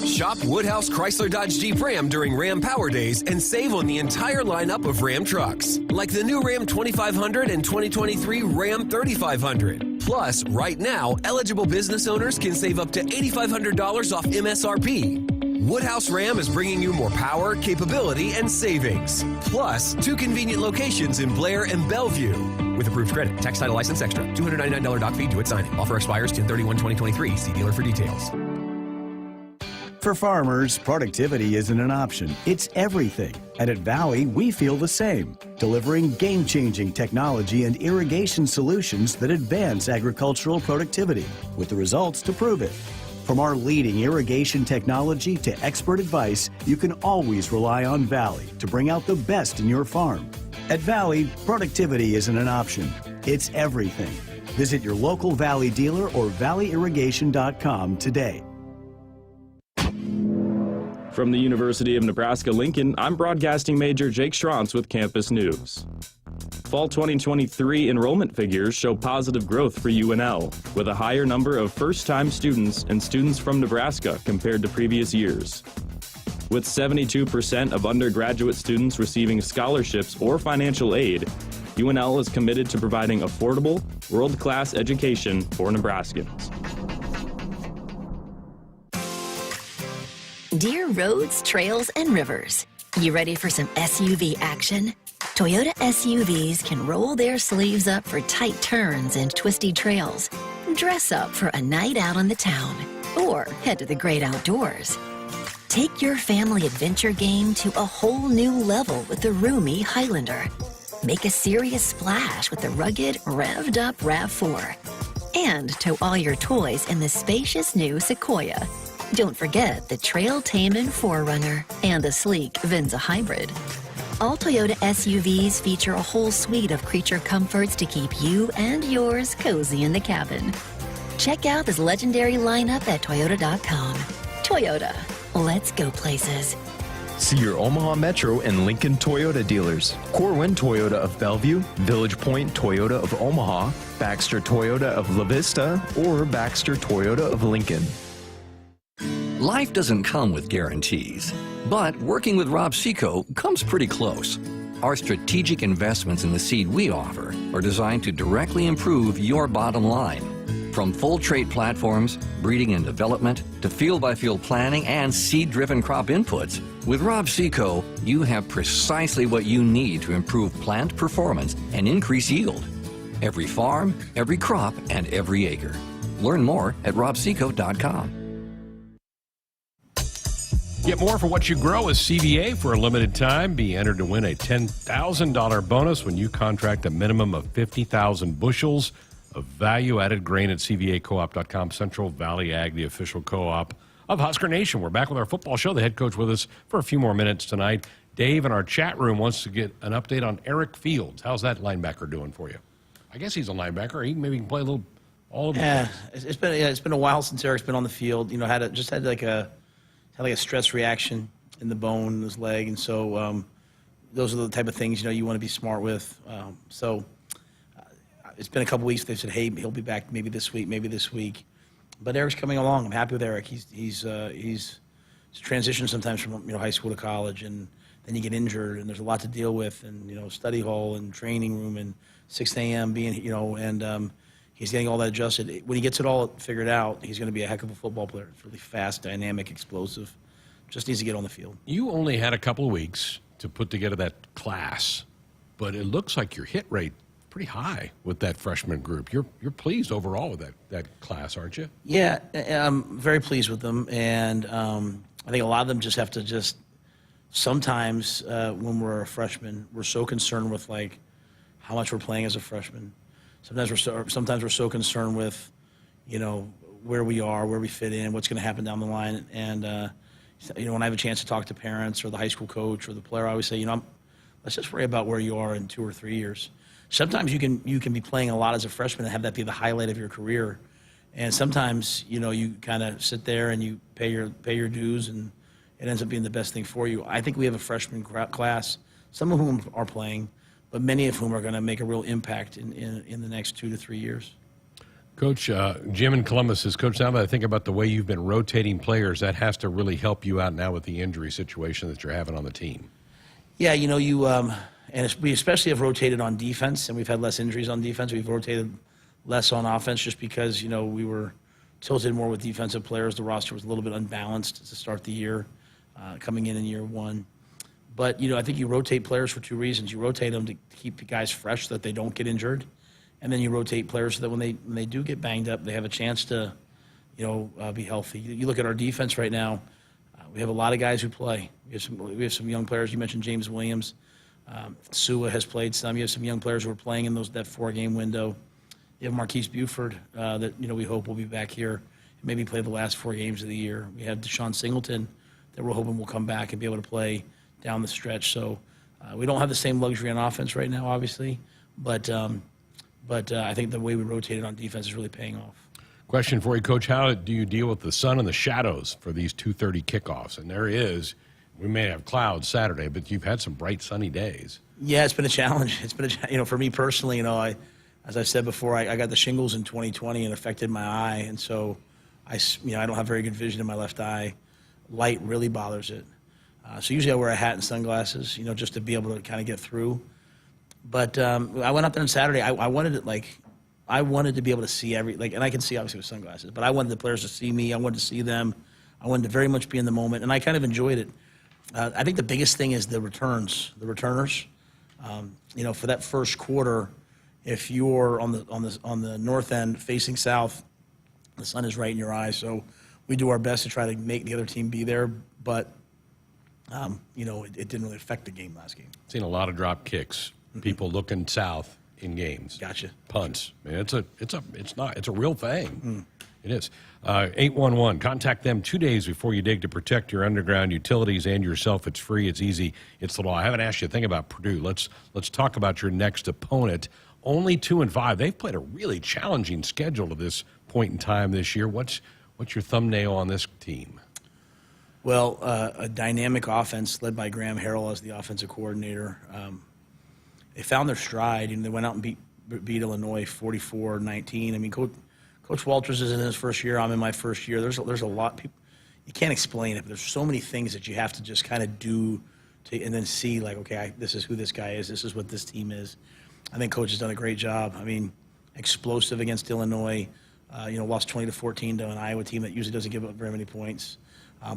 Shop Woodhouse Chrysler Dodge Jeep Ram during Ram Power Days and save on the entire lineup of Ram trucks, like the new Ram 2500 and 2023 Ram 3500. Plus, right now, eligible business owners can save up to $8,500 off MSRP. Woodhouse Ram is bringing you more power, capability, and savings. Plus, 2 convenient locations in Blair and Bellevue. With approved credit, tax title license extra, $299 doc fee due at signing. Offer expires 10/31/2023. See dealer for details. For farmers, productivity isn't an option. It's everything. And at Valley, we feel the same, delivering game-changing technology and irrigation solutions that advance agricultural productivity, with the results to prove it. From our leading irrigation technology to expert advice, you can always rely on Valley to bring out the best in your farm. At Valley, productivity isn't an option. It's everything. Visit your local Valley dealer or valleyirrigation.com today. From the University of Nebraska-Lincoln, I'm broadcasting major Jake Schrantz with Campus News. Fall 2023 enrollment figures show positive growth for UNL, with a higher number of first-time students and students from Nebraska compared to previous years. With 72% of undergraduate students receiving scholarships or financial aid, UNL is committed to providing affordable, world-class education for Nebraskans. Dear roads, trails, and rivers, you ready for some SUV action? Toyota SUVs can roll their sleeves up for tight turns and twisty trails, dress up for a night out on the town, or head to the great outdoors. Take your family adventure game to a whole new level with the roomy Highlander. Make a serious splash with the rugged, revved-up RAV4. And tow all your toys in the spacious new Sequoia. Don't forget the trail-taming 4Runner and the sleek Venza Hybrid. All Toyota SUVs feature a whole suite of creature comforts to keep you and yours cozy in the cabin. Check out this legendary lineup at Toyota.com. Toyota, let's go places. See your Omaha Metro and Lincoln Toyota dealers. Corwin Toyota of Bellevue, Village Point Toyota of Omaha, Baxter Toyota of La Vista, or Baxter Toyota of Lincoln. Life doesn't come with guarantees, but working with Rob Seco comes pretty close. Our strategic investments in the seed we offer are designed to directly improve your bottom line. From full trait platforms, breeding and development, to field-by-field planning and seed-driven crop inputs, with Rob Seco, you have precisely what you need to improve plant performance and increase yield. Every farm, every crop, and every acre. Learn more at robseco.com. Get more for what you grow as CVA for a limited time. Be entered to win a $10,000 bonus when you contract a minimum of 50,000 bushels of value-added grain at cvacoop.com. Central Valley Ag, the official co-op of Husker Nation. We're back with our football show. The head coach with us for a few more minutes tonight. Dave in our chat room wants to get an update on Eric Fields. How's that linebacker doing for you? I guess he's a linebacker. He maybe can play a little all over the place. It's been a while since Eric's been on the field. You know, had like a stress reaction in the bone in his leg, and so those are the type of things you want to be smart with. It's been a couple weeks. They said, hey, he'll be back maybe this week. But Eric's coming along. I'm happy with Eric. He's transitioned sometimes from high school to college, and then you get injured, and there's a lot to deal with, and study hall and training room and 6 a.m. being, and he's getting all that adjusted. When he gets it all figured out, he's going to be a heck of a football player. It's really fast, dynamic, explosive. Just needs to get on the field. You only had a couple of weeks to put together that class, but it looks like your hit rate pretty high with that freshman group. You're pleased overall with that class, aren't you? Yeah, I'm very pleased with them, and I think a lot of them just have to sometimes when we're a freshman, we're so concerned with like how much we're playing as a freshman. Sometimes we're so concerned with, where we are, where we fit in, what's going to happen down the line. And when I have a chance to talk to parents or the high school coach or the player, I always say, let's just worry about where you are in 2 or 3 years. Sometimes you can be playing a lot as a freshman and have that be the highlight of your career. And sometimes, you kind of sit there and you pay your dues, and it ends up being the best thing for you. I think we have a freshman class, some of whom are playing, but many of whom are going to make a real impact in the next 2 to 3 years. Coach, Jim in Columbus says, Coach, now that I think about the way you've been rotating players, that has to really help you out now with the injury situation that you're having on the team. Yeah, and we especially have rotated on defense, and we've had less injuries on defense. We've rotated less on offense just because, we were tilted more with defensive players. The roster was a little bit unbalanced to start the year, coming in year one. But, I think you rotate players for 2 reasons. You rotate them to keep the guys fresh so that they don't get injured. And then you rotate players so that when they do get banged up, they have a chance to, be healthy. You look at our defense right now, we have a lot of guys who play. We have some young players. You mentioned James Williams. Sua has played some. You have some young players who are playing in that 4-game window. You have Marquise Buford that, we hope will be back here and maybe play the last 4 games of the year. We have Deshaun Singleton that we're hoping will come back and be able to play down the stretch. So we don't have the same luxury on offense right now, obviously, but I think the way we rotated on defense is really paying off. Question for you, Coach. How do you deal with the sun and the shadows for these 2:30 kickoffs? And there is, we may have clouds Saturday, but you've had some bright sunny days. Yeah, it's been a challenge. It's been for me personally, as I said before, I got the shingles in 2020 and affected my eye. And so I don't have very good vision in my left eye. Light really bothers it. So usually I wear a hat and sunglasses, just to be able to kind of get through. But I went up there on Saturday. I wanted to be able to see and I can see obviously with sunglasses, but I wanted the players to see me. I wanted to see them. I wanted to very much be in the moment, and I kind of enjoyed it. I think the biggest thing is the returners. For that first quarter, if you're on the north end facing south, the sun is right in your eyes. So we do our best to try to make the other team be there, but it didn't really affect the game last game. Seen a lot of drop kicks. People looking south in games. Gotcha. Punts. Man, it's a real thing. It is. 811. Contact them 2 days before you dig to protect your underground utilities and yourself. It's free. It's easy. It's the law. I haven't asked you to think about Purdue. Let's talk about your next opponent. Only 2-5. They've played a really challenging schedule at this point in time this year. What's your thumbnail on this team? Well, a dynamic offense led by Graham Harrell as the offensive coordinator. They found their stride, and they went out and beat Illinois 44-19. I mean, Coach Walters is in his first year. I'm in my first year. There's a lot. You can't explain it, but there's so many things that you have to just kind of do and then see, like, okay, this is who this guy is. This is what this team is. I think Coach has done a great job. I mean, explosive against Illinois. Lost 20-14 to an Iowa team that usually doesn't give up very many points.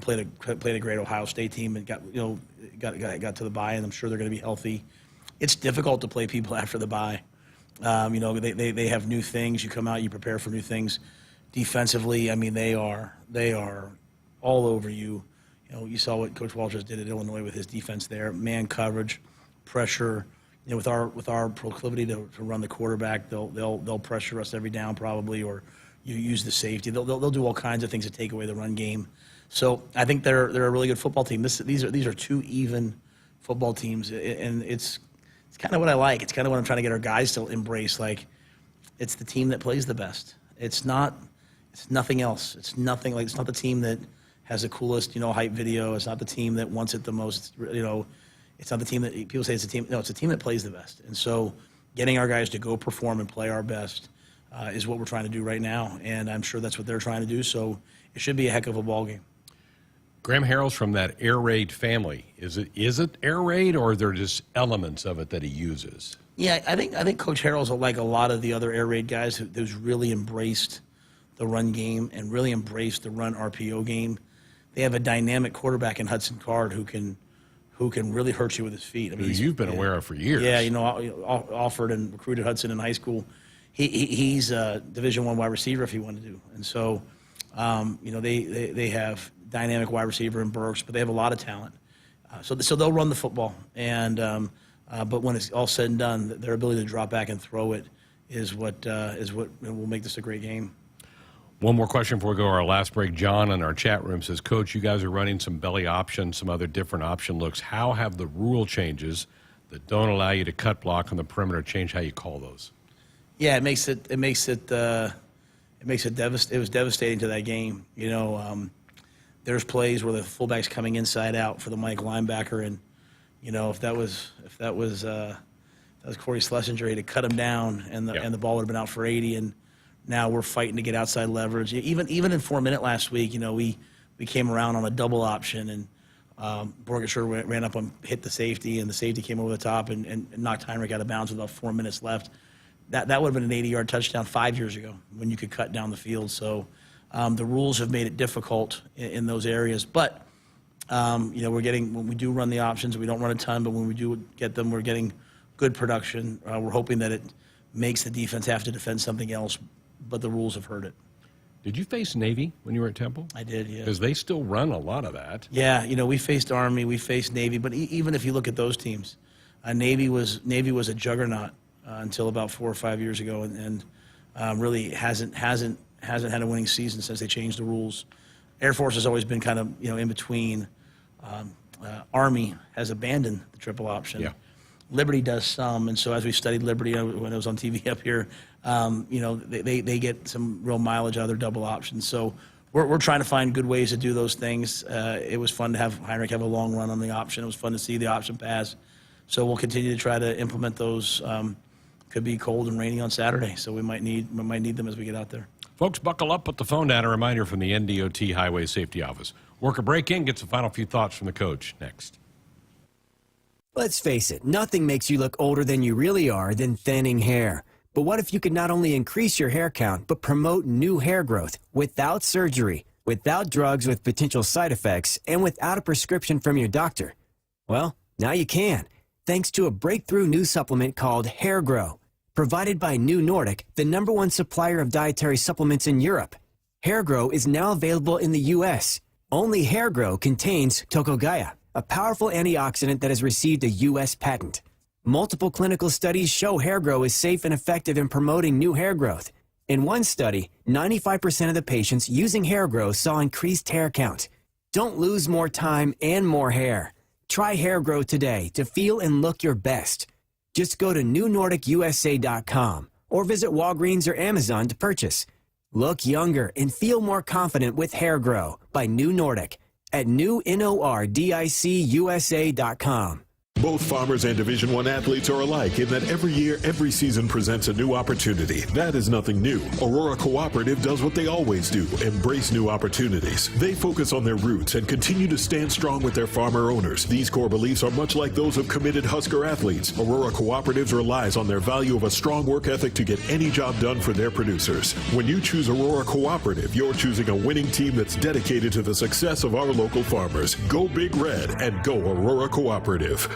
Played a great Ohio State team and got to the bye, and I'm sure they're going to be healthy. It's difficult to play people after the bye. They have new things. You come out, you prepare for new things. Defensively, I mean, they are all over you. You saw what Coach Walters did at Illinois with his defense there. Man coverage, pressure. With our proclivity to run the quarterback, they'll pressure us every down probably, or you use the safety. They'll do all kinds of things to take away the run game. So I think they're a really good football team. These are 2 even football teams, and it's kind of what I like. It's kind of what I'm trying to get our guys to embrace. Like, it's the team that plays the best. It's nothing else. It's not the team that has the coolest, hype video. It's not the team that wants it the most, It's not the team that people say it's a team. No, it's a team that plays the best. And so getting our guys to go perform and play our best is what we're trying to do right now. And I'm sure that's what they're trying to do. So it should be a heck of a ball game. Graham Harrell's from that air raid family. Is it air raid, or are there just elements of it that he uses? Yeah, I think Coach Harrell's like a lot of the other air raid guys who's really embraced the run game and really embraced the run RPO game. They have a dynamic quarterback in Hudson Card who can really hurt you with his feet. I mean, you've been aware of for years. Yeah, offered and recruited Hudson in high school. He's a Division I wide receiver if he wanted to, and so they have dynamic wide receiver in Burks, but they have a lot of talent. So they'll run the football, and but when it's all said and done, their ability to drop back and throw it is what will make this a great game. One more question before we go to our last break. John in our chat room says, Coach, you guys are running some belly options, some other different option looks. How have the rule changes that don't allow you to cut block on the perimeter changed how you call those? Yeah, it was devastating to that game. There's plays where the fullback's coming inside out for the Mike linebacker, and if that was Corey Schlesinger, he'd have cut him down, and the ball would have been out for 80. And now we're fighting to get outside leverage. Even in 4 minute last week, we came around on a double option, and Borgenschur ran up and hit the safety, and the safety came over the top and knocked Heinrich out of bounds with about 4 minutes left. That would have been an 80-yard touchdown 5 years ago when you could cut down the field. So the rules have made it difficult in those areas. But when we do run the options, we don't run a ton, but when we do get them, we're getting good production. We're hoping that it makes the defense have to defend something else, but the rules have hurt it. Did you face Navy when you were at Temple? I did, yeah. Because they still run a lot of that. Yeah, we faced Army, we faced Navy, but even if you look at those teams, Navy was a juggernaut until about 4 or 5 years ago, and really hasn't had a winning season since they changed the rules. Air Force has always been kind of in between. Army has abandoned the triple option. Yeah. Liberty does some, and so as we studied Liberty when it was on TV up here, they get some real mileage out of their double options. So we're trying to find good ways to do those things. It was fun to have Heinrich have a long run on the option. It was fun to see the option pass. So we'll continue to try to implement those. Could be cold and rainy on Saturday, so we might need them as we get out there. Folks, buckle up, put the phone down. A reminder from the NDOT Highway Safety Office. Work a break in, gets the final few thoughts from the coach next. Let's face it, nothing makes you look older than you really are than thinning hair. But what if you could not only increase your hair count, but promote new hair growth without surgery, without drugs with potential side effects, and without a prescription from your doctor? Well, now you can, thanks to a breakthrough new supplement called Hair Grow, provided by New Nordic, the #1 supplier of dietary supplements in Europe. Hair Grow is now available in the U.S. Only Hair Grow contains Tocogaya, a powerful antioxidant that has received a U.S. patent. Multiple clinical studies show Hair Grow is safe and effective in promoting new hair growth. In one study, 95% of the patients using Hair Grow saw increased hair count. Don't lose more time and more hair. Try Hair Grow today to feel and look your best. Just go to newnordicusa.com or visit Walgreens or Amazon to purchase. Look younger and feel more confident with Hair Grow by New Nordic at newnordicusa.com. Both Farmers and Division I athletes are alike in that every year, every season presents a new opportunity. That is nothing new. Aurora Cooperative does what they always do, embrace new opportunities. They focus on their roots and continue to stand strong with their farmer owners. These core beliefs are much like those of committed Husker athletes. Aurora Cooperatives relies on their value of a strong work ethic to get any job done for their producers. When you choose Aurora Cooperative, you're choosing a winning team that's dedicated to the success of our local farmers. Go Big Red and go Aurora Cooperative.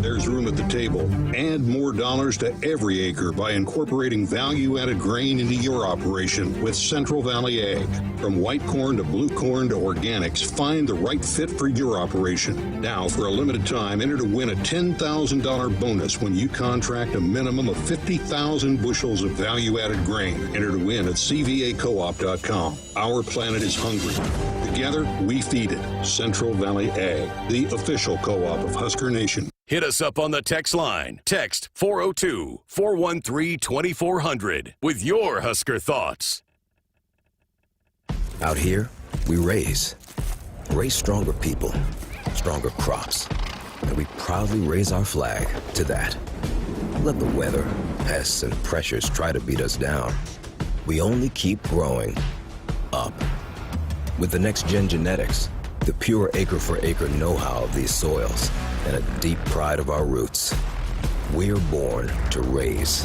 There's room at the table and more dollars to every acre by incorporating value-added grain into your operation with Central Valley Ag. From white corn to blue corn to organics, find the right fit for your operation. Now, for a limited time, enter to win a $10,000 bonus when you contract a minimum of 50,000 bushels of value-added grain. Enter to win at cvacoop.com. Our planet is hungry. Together, we feed it. Central Valley Ag, the official co-op of Husker Nation. Hit us up on the text line. Text 402-413-2400 with your Husker thoughts. Out here, we raise stronger people, stronger crops, and we proudly raise our flag to that. Let the weather, pests, and pressures try to beat us down. We only keep growing up. With the next-gen genetics, The pure acre-for-acre know-how of these soils and a deep pride of our roots. We're born to raise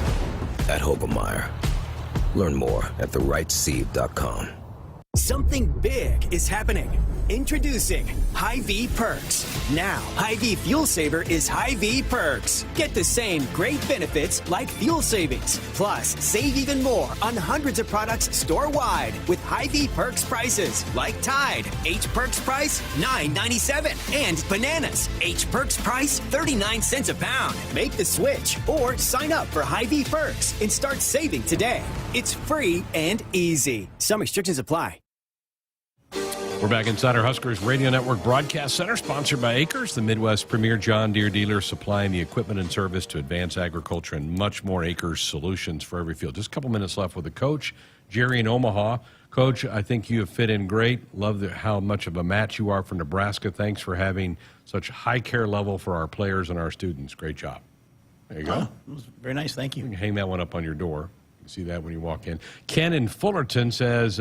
at Hogemeyer. Learn more at therightseed.com. Something big is happening. Introducing Hy-Vee Perks. Now, Hy-Vee Fuel Saver is Hy-Vee Perks. Get the same great benefits like fuel savings. Plus, save even more on hundreds of products store-wide with Hy-Vee Perks prices like Tide. H Perks price $9.97. And bananas. H Perks price 39 cents a pound. Make the switch or sign up for Hy-Vee Perks and start saving today. It's free and easy. Some restrictions apply. We're back inside our Huskers Radio Network Broadcast Center, sponsored by Acres, the Midwest's premier John Deere dealer, supplying the equipment and service to advance agriculture and much more. Acres solutions for every field. Just a couple minutes left with the coach, Jerry in Omaha. Coach, I think you have fit in great. Love how much of a match you are for Nebraska. Thanks for having such high care level for our players and our students. Great job. There you go. It was very nice. Thank you. You can hang that one up on your door. You see that when you walk in. Ken in Fullerton says,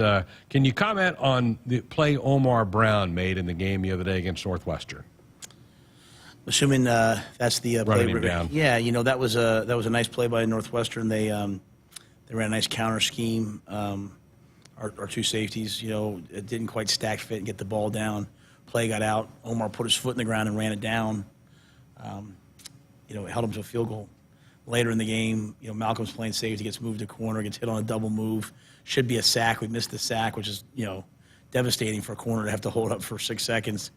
can you comment on the play Omar Brown made in the game the other day against Northwestern? Assuming that's the play. Running him down. Yeah, that was a nice play by Northwestern. They ran a nice counter scheme. Our two safeties, it didn't quite stack fit and get the ball down. Play got out. Omar put his foot in the ground and ran it down. It held him to a field goal. Later in the game, Malcolm's playing safety, gets moved to corner, gets hit on a double move. Should be a sack. We missed the sack, which is, devastating for a corner to have to hold up for 6 seconds.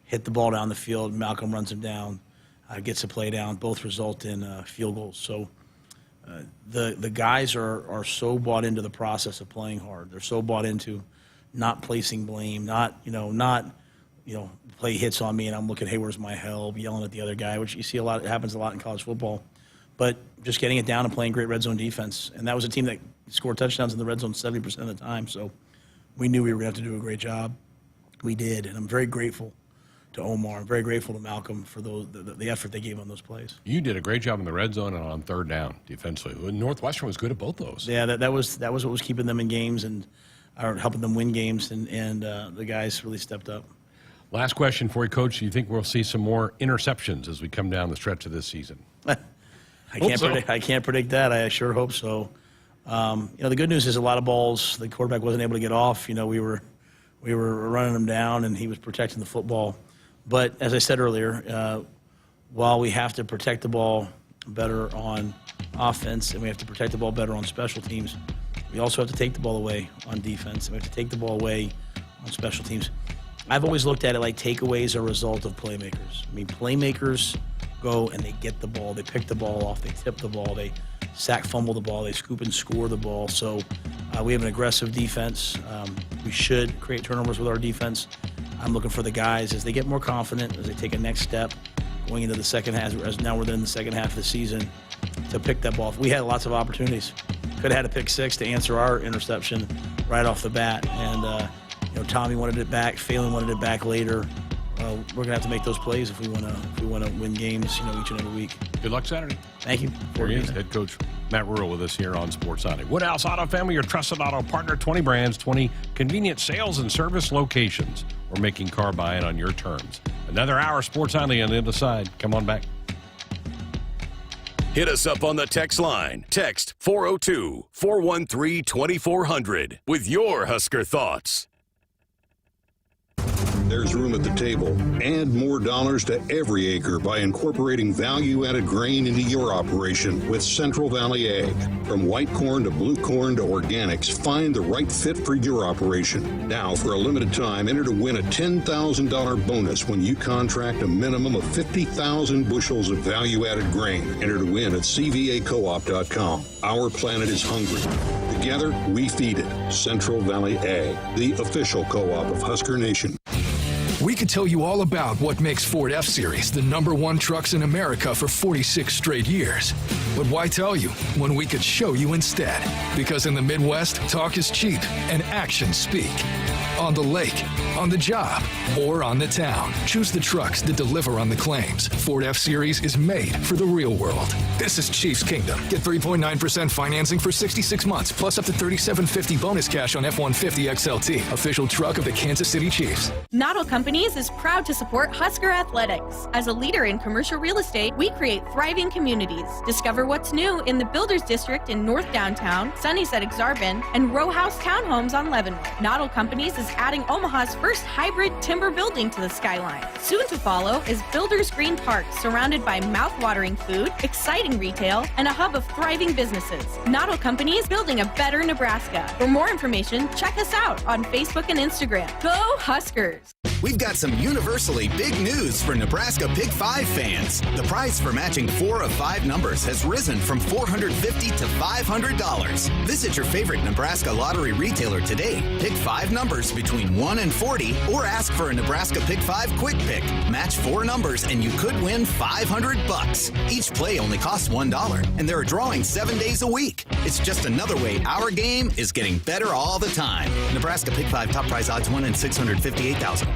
Hit the ball down the field. Malcolm runs him down, gets a play down. Both result in field goals. So the guys are so bought into the process of playing hard. They're so bought into not placing blame, not play hits on me and I'm looking, hey, where's my help? Yelling at the other guy, which you see a lot. It happens a lot in college football. But just getting it down and playing great red zone defense. And that was a team that scored touchdowns in the red zone 70% of the time. So we knew we were going to have to do a great job. We did. And I'm very grateful to Omar. I'm very grateful to Malcolm for the effort they gave on those plays. You did a great job in the red zone and on third down defensively. Northwestern was good at both those. Yeah, that was what was keeping them in games and helping them win games. And the guys really stepped up. Last question for you, Coach. Do you think we'll see some more interceptions as we come down the stretch of this season? I can't predict that. I sure hope so. The good news is a lot of balls the quarterback wasn't able to get off. We were running him down and he was protecting the football. But as I said earlier, while we have to protect the ball better on offense and we have to protect the ball better on special teams, we also have to take the ball away on defense. And we have to take the ball away on special teams. I've always looked at it like takeaways are a result of playmakers. I mean, playmakers go and they get the ball, they pick the ball off, they tip the ball, they sack fumble the ball, they scoop and score the ball. So we have an aggressive defense. We should create turnovers with our defense. I'm looking for the guys as they get more confident, as they take a next step going into the second half, as now we're in the second half of the season, to pick that ball. We had lots of opportunities. Could have had a pick six to answer our interception right off the bat. And, Tommy wanted it back. Phelan wanted it back later. We're going to have to make those plays if we want to win games, each and every week. Good luck Saturday. Thank you. There he is, head coach Matt Rhule with us here on Sports Sunday. Woodhouse Auto Family, your trusted auto partner. 20 brands, 20 convenient sales and service locations. We're making car buying on your terms. Another hour Sports Sunday on the other side. Come on back. Hit us up on the text line. Text 402-413-2400 with your Husker thoughts. There's room at the table and more dollars to every acre by incorporating value-added grain into your operation with Central Valley Ag. From white corn to blue corn to organics, find the right fit for your operation. Now, for a limited time, enter to win a $10,000 bonus when you contract a minimum of 50,000 bushels of value-added grain. Enter to win at cvacoop.com. Our planet is hungry. Together, we feed it. Central Valley Ag, the official co-op of Husker Nation. We could tell you all about what makes Ford F-Series the #1 trucks in America for 46 straight years. But why tell you when we could show you instead? Because in the Midwest, talk is cheap and actions speak. on the lake, on the job, or on the town. Choose the trucks that deliver on the claims. Ford F-Series is made for the real world. This is Chiefs Kingdom. Get 3.9% financing for 66 months, plus up to $3,750 bonus cash on F-150 XLT, official truck of the Kansas City Chiefs. Noddle Companies is proud to support Husker athletics. As a leader in commercial real estate, we create thriving communities. Discover what's new in the Builders District in North Downtown, Sunny's at Exarban, and row house townhomes on Leavenworth. Noddle Companies is adding Omaha's first hybrid timber building to the skyline. Soon to follow is Builders Green Park, surrounded by mouth-watering food, exciting retail, and a hub of thriving businesses. Noddle Companies, building a better Nebraska. For more information, check us out on Facebook and Instagram. Go Huskers! We've got some universally big news for Nebraska Pick 5 fans. The prize for matching 4 of 5 numbers has risen from $450 to $500. Visit your favorite Nebraska lottery retailer today. Pick 5 numbers between 1 and 40 or ask for a Nebraska Pick 5 Quick Pick. Match 4 numbers and you could win $500. Each play only costs $1 and there are drawings 7 days a week. It's just another way our game is getting better all the time. Nebraska Pick 5 top prize odds 1 in 658,000.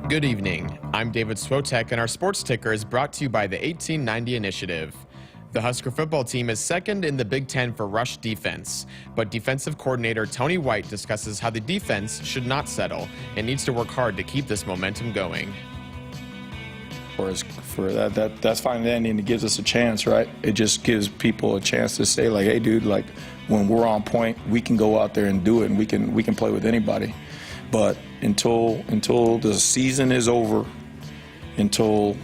Good evening. I'm David Swotek, and our sports ticker is brought to you by the 1890 Initiative. The Husker football team is second in the Big Ten for rush defense, but defensive coordinator Tony White discusses how the defense should not settle and needs to work hard to keep this momentum going. For that's fine and it gives us a chance, right? It just gives people a chance to say, like, hey, dude, like, when we're on point, we can go out there and do it, and we can play with anybody. But until the season is over, until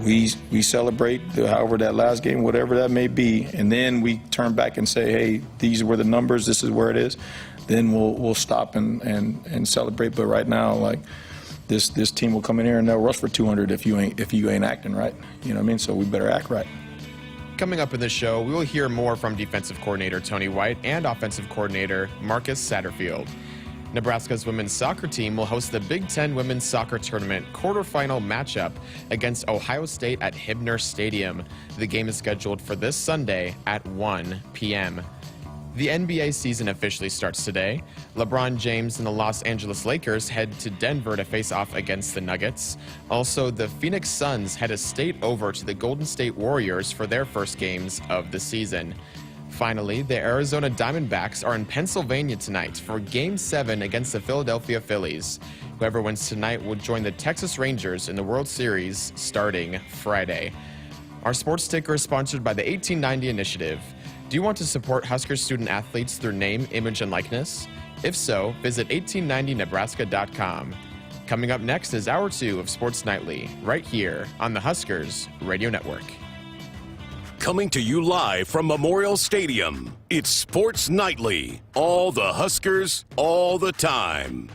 we celebrate however that last game, whatever that may be, and then we turn back and say, hey, these were the numbers, this is where it is, then we'll stop and celebrate. But right now, like, this team will come in here and they'll rush for 200 if you ain't acting right. You know what I mean? So we better act right. Coming up in the show, we will hear more from defensive coordinator Tony White and offensive coordinator Marcus Satterfield. Nebraska's women's soccer team will host the Big Ten Women's Soccer Tournament quarterfinal matchup against Ohio State at Hibner Stadium. The game is scheduled for this Sunday at 1 p.m. The NBA season officially starts today. LeBron James and the Los Angeles Lakers head to Denver to face off against the Nuggets. Also, the Phoenix Suns head a state over to the Golden State Warriors for their first games of the season. Finally, the Arizona Diamondbacks are in Pennsylvania tonight for Game 7 against the Philadelphia Phillies. Whoever wins tonight will join the Texas Rangers in the World Series starting Friday. Our sports ticker is sponsored by the 1890 Initiative. Do you want to support Husker student athletes through name, image, and likeness? If so, visit 1890nebraska.com. Coming up next is Hour 2 of Sports Nightly, right here on the Huskers Radio Network. Coming to you live from Memorial Stadium, it's Sports Nightly. All the Huskers, all the time.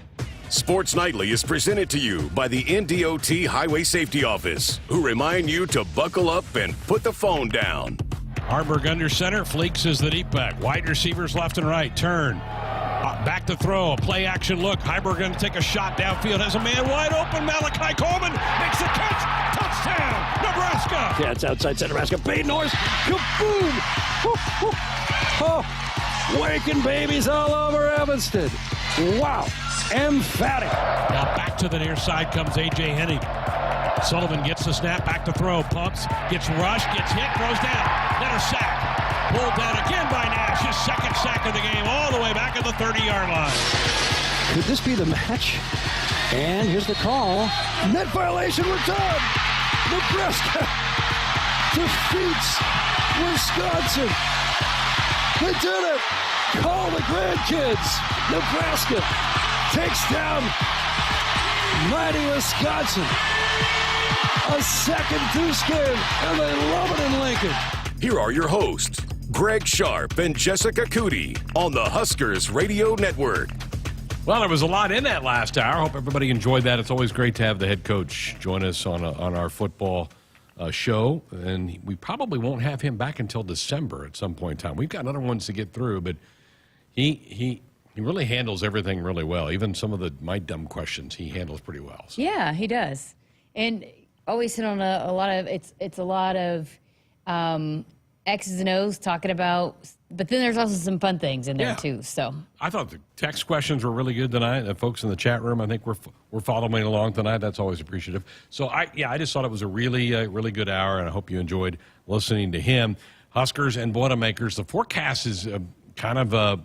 Sports Nightly is presented to you by the NDOT Highway Safety Office, who remind you to buckle up and put the phone down. Harburg under center. Fleeks is the deep back. Wide receivers left and right. Turn. Back to throw. A play action look. Harburg going to take a shot downfield. Has a man wide open. Malachi Coleman makes the catch. Touchdown, Nebraska. Cats outside center. Nebraska. Baden Horse. Kaboom. Oh, waking babies all over Evanston. Wow. Emphatic. Now back to the near side comes A.J. Henning. Sullivan gets the snap, back to throw, pumps, gets rushed, gets hit, throws down, then a sack. Pulled down again by Nash, his second sack of the game, all the way back at the 30-yard line. Could this be the match? And here's the call. Net violation, we're done! Nebraska defeats Wisconsin. They did it! Call the grandkids. Nebraska takes down mighty Wisconsin. A second deuce game, and they love it in Lincoln. Here are your hosts, Greg Sharpe and Jessica Coody on the Huskers Radio Network. Well, there was a lot in that last hour. Hope everybody enjoyed that. It's always great to have the head coach join us on our football show, and we probably won't have him back until December at some point in time. We've got other ones to get through, but he really handles everything really well. Even some of my dumb questions he handles pretty well. So. Yeah, he does. And always hit on a lot of it's a lot of X's and O's talking about, but then there's also some fun things in there too. So I thought the text questions were really good tonight. The folks in the chat room, I think we're following along tonight. That's always appreciative. So I just thought it was a really good hour, and I hope you enjoyed listening to him. Huskers and Boilermakers. The forecast is kind of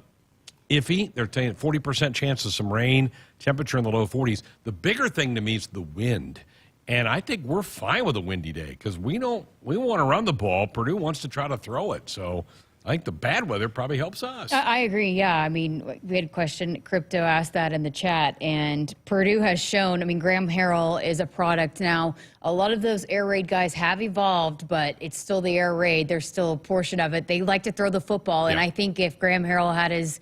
iffy. They're saying 40% chance of some rain, temperature in the low 40s. The bigger thing to me is the wind. And I think we're fine with a windy day because we want to run the ball. Purdue wants to try to throw it. So I think the bad weather probably helps us. I agree, yeah. I mean, we had a question. Crypto asked that in the chat. And Purdue has shown, I mean, Graham Harrell is a product now. A lot of those air raid guys have evolved, but it's still the air raid. There's still a portion of it. They like to throw the football. And I think if Graham Harrell had his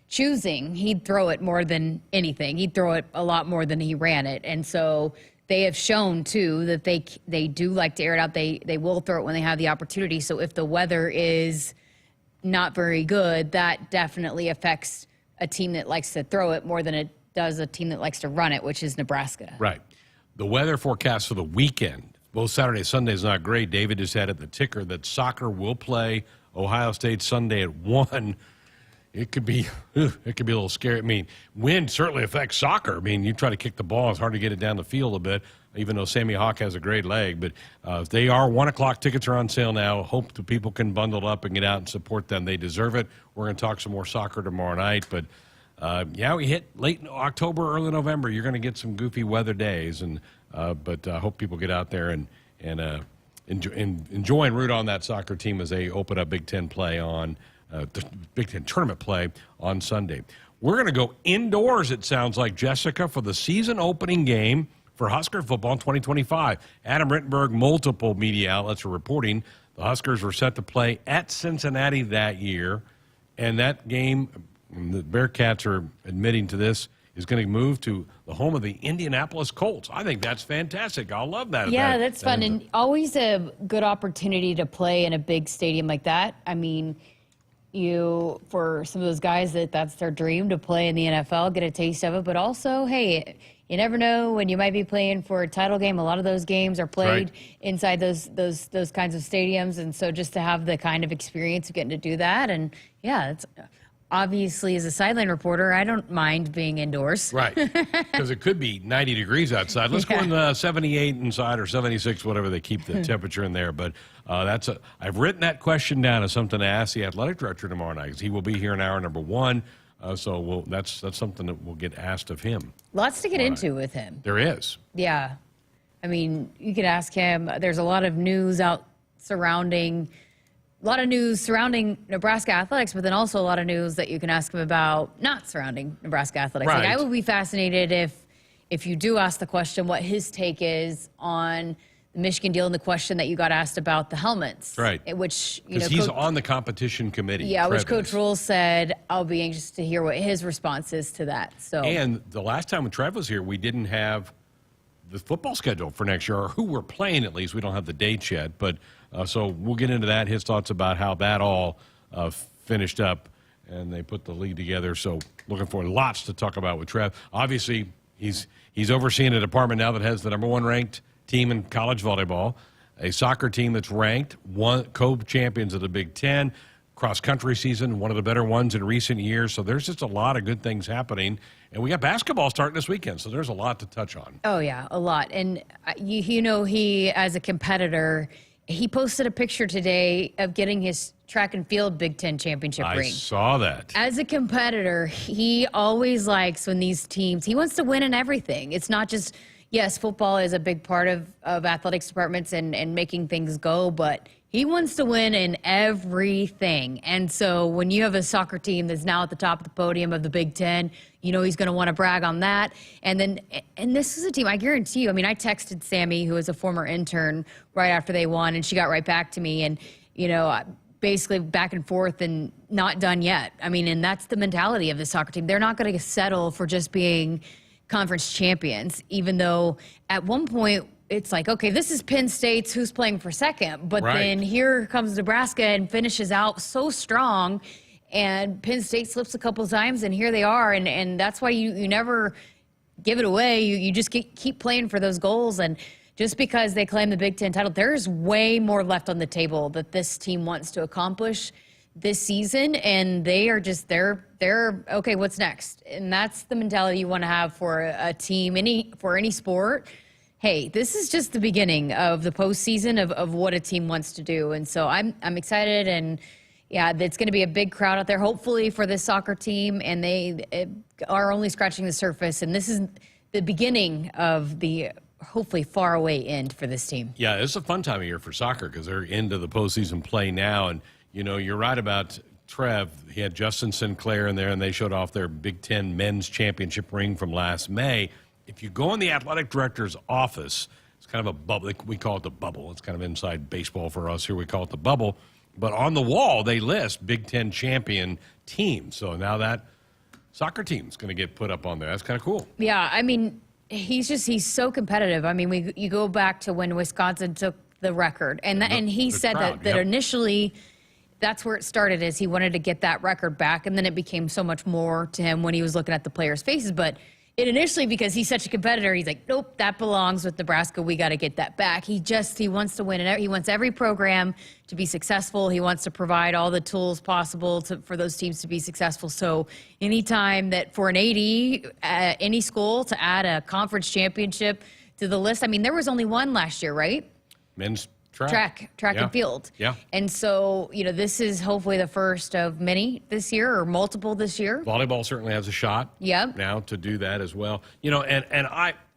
choosing, he'd throw it more than anything. He'd throw it a lot more than he ran it. And so they have shown, too, that they do like to air it out. They will throw it when they have the opportunity. So if the weather is not very good, that definitely affects a team that likes to throw it more than it does a team that likes to run it, which is Nebraska. Right. The weather forecast for the weekend, both Saturday and Sunday, is not great. David just had at the ticker that soccer will play Ohio State Sunday at 1. it could be a little scary. I mean, wind certainly affects soccer. I mean, you try to kick the ball, it's hard to get it down the field a bit, even though Sammy Hawk has a great leg. But they are 1 o'clock. Tickets are on sale now. Hope the people can bundle up and get out and support them. They deserve it. We're going to talk some more soccer tomorrow night. But, we hit late October, early November. You're going to get some goofy weather days. But I hope people get out there and enjoy and root on that soccer team as they open up Big Ten play on the Big Ten tournament play on Sunday. We're going to go indoors, it sounds like, Jessica, for the season opening game for Husker football in 2025. Adam Rittenberg, multiple media outlets are reporting the Huskers were set to play at Cincinnati that year, and that game, the Bearcats are admitting to this, is going to move to the home of the Indianapolis Colts. I think that's fantastic. I'll love that. Yeah, that's fun, and always a good opportunity to play in a big stadium like that. I mean, for some of those guys that's their dream to play in the NFL, get a taste of it, but also, hey, you never know when you might be playing for a title game. A lot of those games are played inside those kinds of stadiums, and so just to have the kind of experience of getting to do that, and yeah, it's obviously as a sideline reporter, I don't mind being indoors. Right, because it could be 90 degrees outside. Let's go in 78 inside or 76, whatever they keep the temperature in there. But I've written that question down as something to ask the athletic director tomorrow night, because he will be here in hour number 1. So that's something that will get asked of him. Lots to get into with him. There is. Yeah. I mean, you could ask him. There's a lot of news surrounding Nebraska athletics, but then also a lot of news that you can ask him about not surrounding Nebraska athletics. Right. Like, I would be fascinated if you do ask the question what his take is on the Michigan deal and the question that you got asked about the helmets. Right. Which, because he's on the competition committee. Yeah, which Coach Rhule said, I'll be anxious to hear what his response is to that. And the last time when Trev was here, we didn't have the football schedule for next year, or who we're playing at least. We don't have the dates yet. But so we'll get into that, his thoughts about how that all finished up, and they put the league together. So looking for lots to talk about with Trev. Obviously, he's overseeing a department now that has the number 1 ranked team in college volleyball, a soccer team that's ranked, co-champions of the Big Ten, cross-country season, one of the better ones in recent years. So there's just a lot of good things happening. And we got basketball starting this weekend, so there's a lot to touch on. Oh, yeah, a lot. And, he, as a competitor, he posted a picture today of getting his track and field Big Ten championship ring. I saw that. As a competitor, he always likes when these teams, he wants to win in everything. It's not just, yes, football is a big part of athletics departments and making things go, but he wants to win in everything. And so when you have a soccer team that's now at the top of the podium of the Big Ten, he's going to want to brag on that. And this is a team, I guarantee you, I mean, I texted Sammy, who is a former intern, right after they won, and she got right back to me. And, basically back and forth and not done yet. I mean, and that's the mentality of the soccer team. They're not going to settle for just being conference champions, even though at one point it's like, okay, this is Penn State's who's playing for second. But then here comes Nebraska and finishes out so strong, and Penn State slips a couple times, and here they are. And that's why you never give it away. You just keep playing for those goals. And just because they claim the Big Ten title, there's way more left on the table that this team wants to accomplish this season, and they're okay, what's next? And that's the mentality you want to have for a team, for any sport. Hey, this is just the beginning of the postseason of what a team wants to do. And so I'm excited, and yeah, it's going to be a big crowd out there, hopefully, for this soccer team, and they are only scratching the surface, and this is the beginning of the hopefully far away end for this team. Yeah, it's a fun time of year for soccer because they're into the postseason play now. And, you're right about Trev. He had Justin Sinclair in there, and they showed off their Big Ten men's championship ring from last May. If you go in the athletic director's office, it's kind of a bubble. We call it the bubble. It's kind of inside baseball for us here. We call it the bubble. But on the wall, they list Big Ten champion teams. So now that soccer team's going to get put up on there. That's kind of cool. Yeah, I mean, he's so competitive. I mean, you go back to when Wisconsin took the record, and he said that initially that's where it started, is he wanted to get that record back, and then it became so much more to him when he was looking at the players' faces. But initially, because he's such a competitor, he's like, nope, that belongs with Nebraska. We got to get that back. He wants to win, and he wants every program to be successful. He wants to provide all the tools possible for those teams to be successful. So anytime that for an AD, any school to add a conference championship to the list, I mean, there was only one last year, right? Men's Track and field. Yeah. And so, this is hopefully the first of many this year, or multiple this year. Volleyball certainly has a shot. Yep. Now to do that as well. And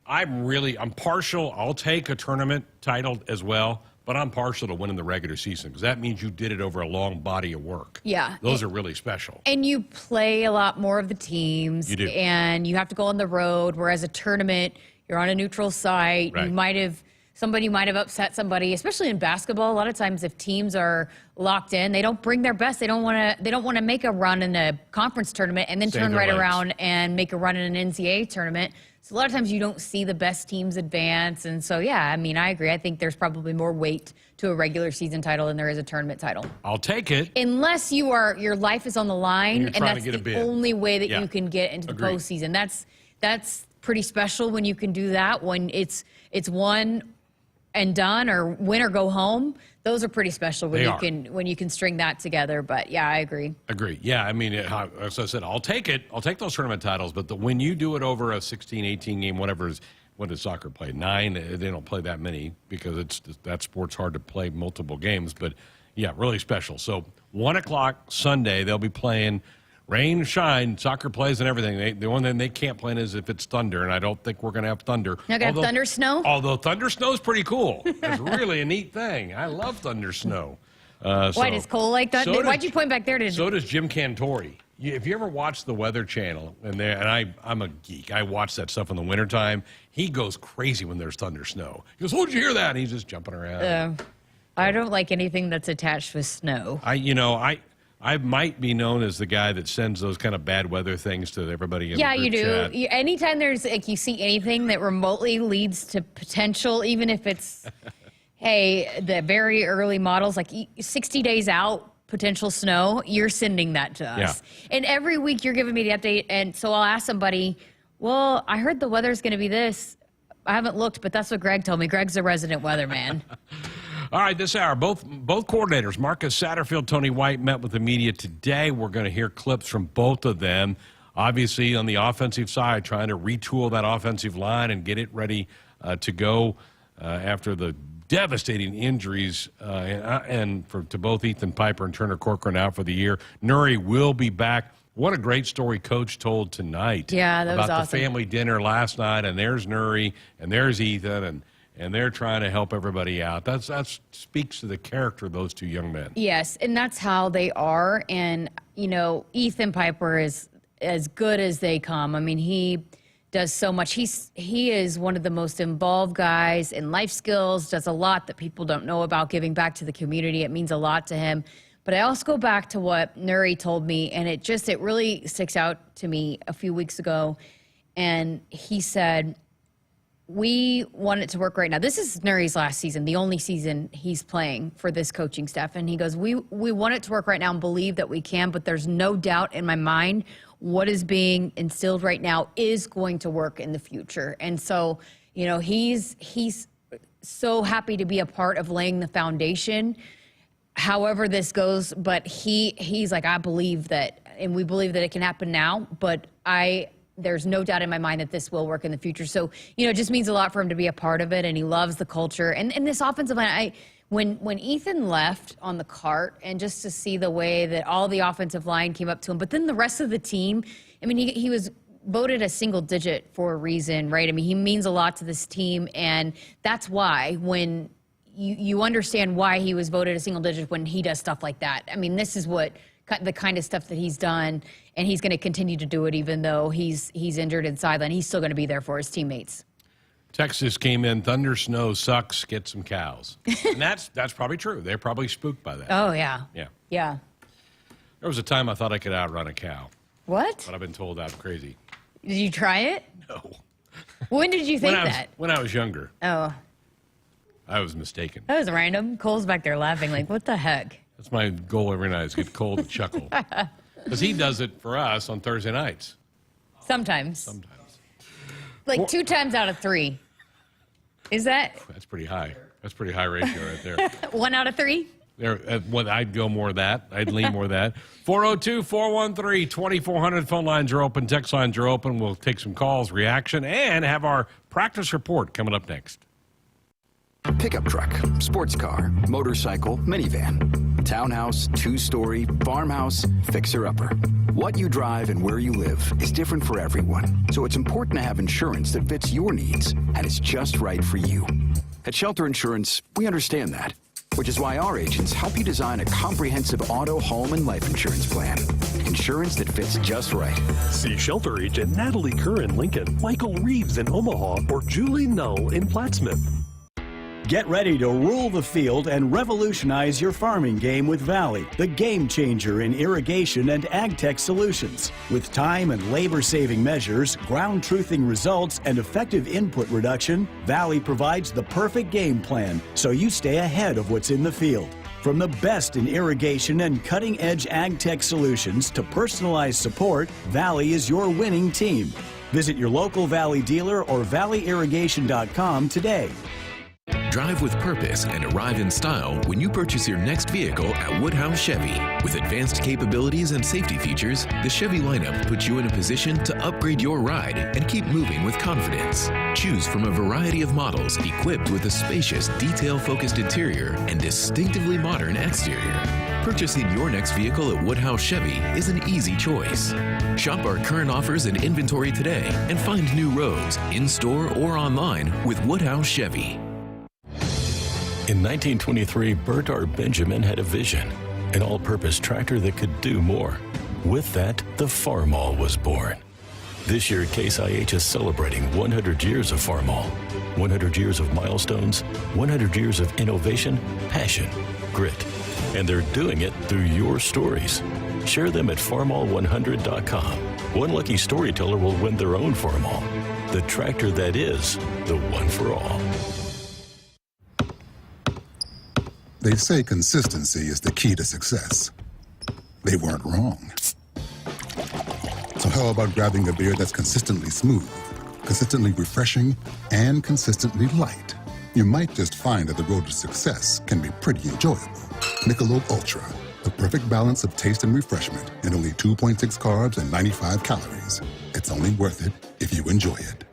I'm partial. I'll take a tournament title as well, but I'm partial to winning the regular season because that means you did it over a long body of work. Yeah. Those are really special. And you play a lot more of the teams. You do. And you have to go on the road, whereas a tournament, you're on a neutral site. Right. Somebody might have upset somebody, especially in basketball. A lot of times, if teams are locked in, they don't bring their best. They don't want to make a run in a conference tournament and then turn right around and make a run in an NCAA tournament. So a lot of times you don't see the best teams advance. And so, yeah, I mean, I agree. I think there's probably more weight to a regular season title than there is a tournament title. I'll take it. Unless your life is on the line, and that's the only way that you can get into the postseason. That's pretty special when you can do that. When it's one and done, or win or go home, those are pretty special when you can string that together. But yeah, I agree. Yeah, I mean, as I said, I'll take it. I'll take those tournament titles. But when you do it over a 16, 18 game, whatever is, what does soccer play? 9? They don't play that many because that sport's hard to play multiple games. But yeah, really special. So 1 o'clock Sunday, they'll be playing. Rain, shine, soccer plays and everything. The one thing they can't play is if it's thunder, and I don't think we're going to have thunder. You're going to have thunder snow? Although thunder snow is pretty cool. It's really a neat thing. I love thunder snow. Why does Cole like that? Why'd you point back there? So does Jim Cantori. If you ever watch the Weather Channel, and I'm a geek, I watch that stuff in the wintertime. He goes crazy when there's thunder snow. He goes, "Oh, did you hear that?" And he's just jumping around. I don't like anything that's attached with snow. I might be known as the guy that sends those kind of bad weather things to everybody in the group you do. chat. Anytime you see anything that remotely leads to potential, even if it's, the very early models, like 60 days out, potential snow, you're sending that to us. Yeah. And every week you're giving me the update. And so I'll ask somebody, well, I heard the weather's going to be this. I haven't looked, but that's what Greg told me. Greg's a resident weatherman. All right, this hour, both coordinators, Marcus Satterfield, Tony White, met with the media today. We're going to hear clips from both of them. Obviously, on the offensive side, trying to retool that offensive line and get it ready to go after the devastating injuries to both Ethan Piper and Turner Corcoran out for the year. Nuri will be back. What a great story Coach told tonight. Yeah, that was awesome. About the family dinner last night, and there's Nuri, and there's Ethan, and they're trying to help everybody out. That speaks to the character of those two young men. Yes, and that's how they are. And, Ethan Piper is as good as they come. I mean, he does so much. He is one of the most involved guys in life skills, does a lot that people don't know about, giving back to the community. It means a lot to him. But I also go back to what Nuri told me, and it really sticks out to me a few weeks ago. And he said, we want it to work right now. This is Nuri's last season, the only season he's playing for this coaching staff. And he goes, we want it to work right now and believe that we can, but there's no doubt in my mind what is being instilled right now is going to work in the future. And so, he's so happy to be a part of laying the foundation, however this goes. But he's like, I believe that, and we believe that it can happen now, but there's no doubt in my mind that this will work in the future. So, it just means a lot for him to be a part of it, and he loves the culture. And this offensive line, when Ethan left on the cart, and just to see the way that all the offensive line came up to him, but then the rest of the team, I mean, he was voted a single digit for a reason, right? I mean, he means a lot to this team, and that's why when you understand why he was voted a single digit when he does stuff like that. I mean, this is the kind of stuff that he's done, and he's going to continue to do it even though he's injured and sidelined. He's still going to be there for his teammates. Texas came in, thunder, snow, sucks, get some cows. And that's probably true. They're probably spooked by that. Oh, yeah. Yeah. Yeah. There was a time I thought I could outrun a cow. What? But I've been told I'm crazy. Did you try it? No. When did you think that? When I was younger. Oh. I was mistaken. That was random. Cole's back there laughing like, what the heck? That's my goal every night is get Cole to chuckle. Because he does it for us on Thursday nights. Sometimes. Like 2 times out of 3. Is that? That's pretty high. That's pretty high ratio right there. 1 out of 3? I'd go more of that. I'd lean more of that. 402-413-2400. Phone lines are open. Text lines are open. We'll take some calls, reaction, and have our practice report coming up next. Pickup truck, sports car, motorcycle, minivan, townhouse, 2-story, farmhouse, fixer-upper. What you drive and where you live is different for everyone, so it's important to have insurance that fits your needs and is just right for you. At Shelter Insurance, we understand that, which is why our agents help you design a comprehensive auto, home, and life insurance plan. Insurance that fits just right. See Shelter Agent Natalie Kerr in Lincoln, Michael Reeves in Omaha, or Julie Null in Plattsmouth. Get ready to rule the field and revolutionize your farming game with Valley, the game changer in irrigation and ag tech solutions. With time and labor-saving measures, ground truthing results, and effective input reduction, Valley provides the perfect game plan so you stay ahead of what's in the field. From the best in irrigation and cutting-edge ag tech solutions to personalized support, Valley is your winning team. Visit your local Valley dealer or valleyirrigation.com today. Drive with purpose and arrive in style when you purchase your next vehicle at Woodhouse Chevy. With advanced capabilities and safety features, the Chevy lineup puts you in a position to upgrade your ride and keep moving with confidence. Choose from a variety of models equipped with a spacious, detail-focused interior and distinctively modern exterior. Purchasing your next vehicle at Woodhouse Chevy is an easy choice. Shop our current offers and inventory today and find new roads in-store or online with Woodhouse Chevy. In 1923, Bert R. Benjamin had a vision, an all-purpose tractor that could do more. With that, the Farmall was born. This year, Case IH is celebrating 100 years of Farmall, 100 years of milestones, 100 years of innovation, passion, grit. And they're doing it through your stories. Share them at farmall100.com. One lucky storyteller will win their own Farmall, the tractor that is the one for all. They say consistency is the key to success. They weren't wrong. So how about grabbing a beer that's consistently smooth, consistently refreshing, and consistently light? You might just find that the road to success can be pretty enjoyable. Michelob Ultra, the perfect balance of taste and refreshment, and only 2.6 carbs and 95 calories. It's only worth it if you enjoy it.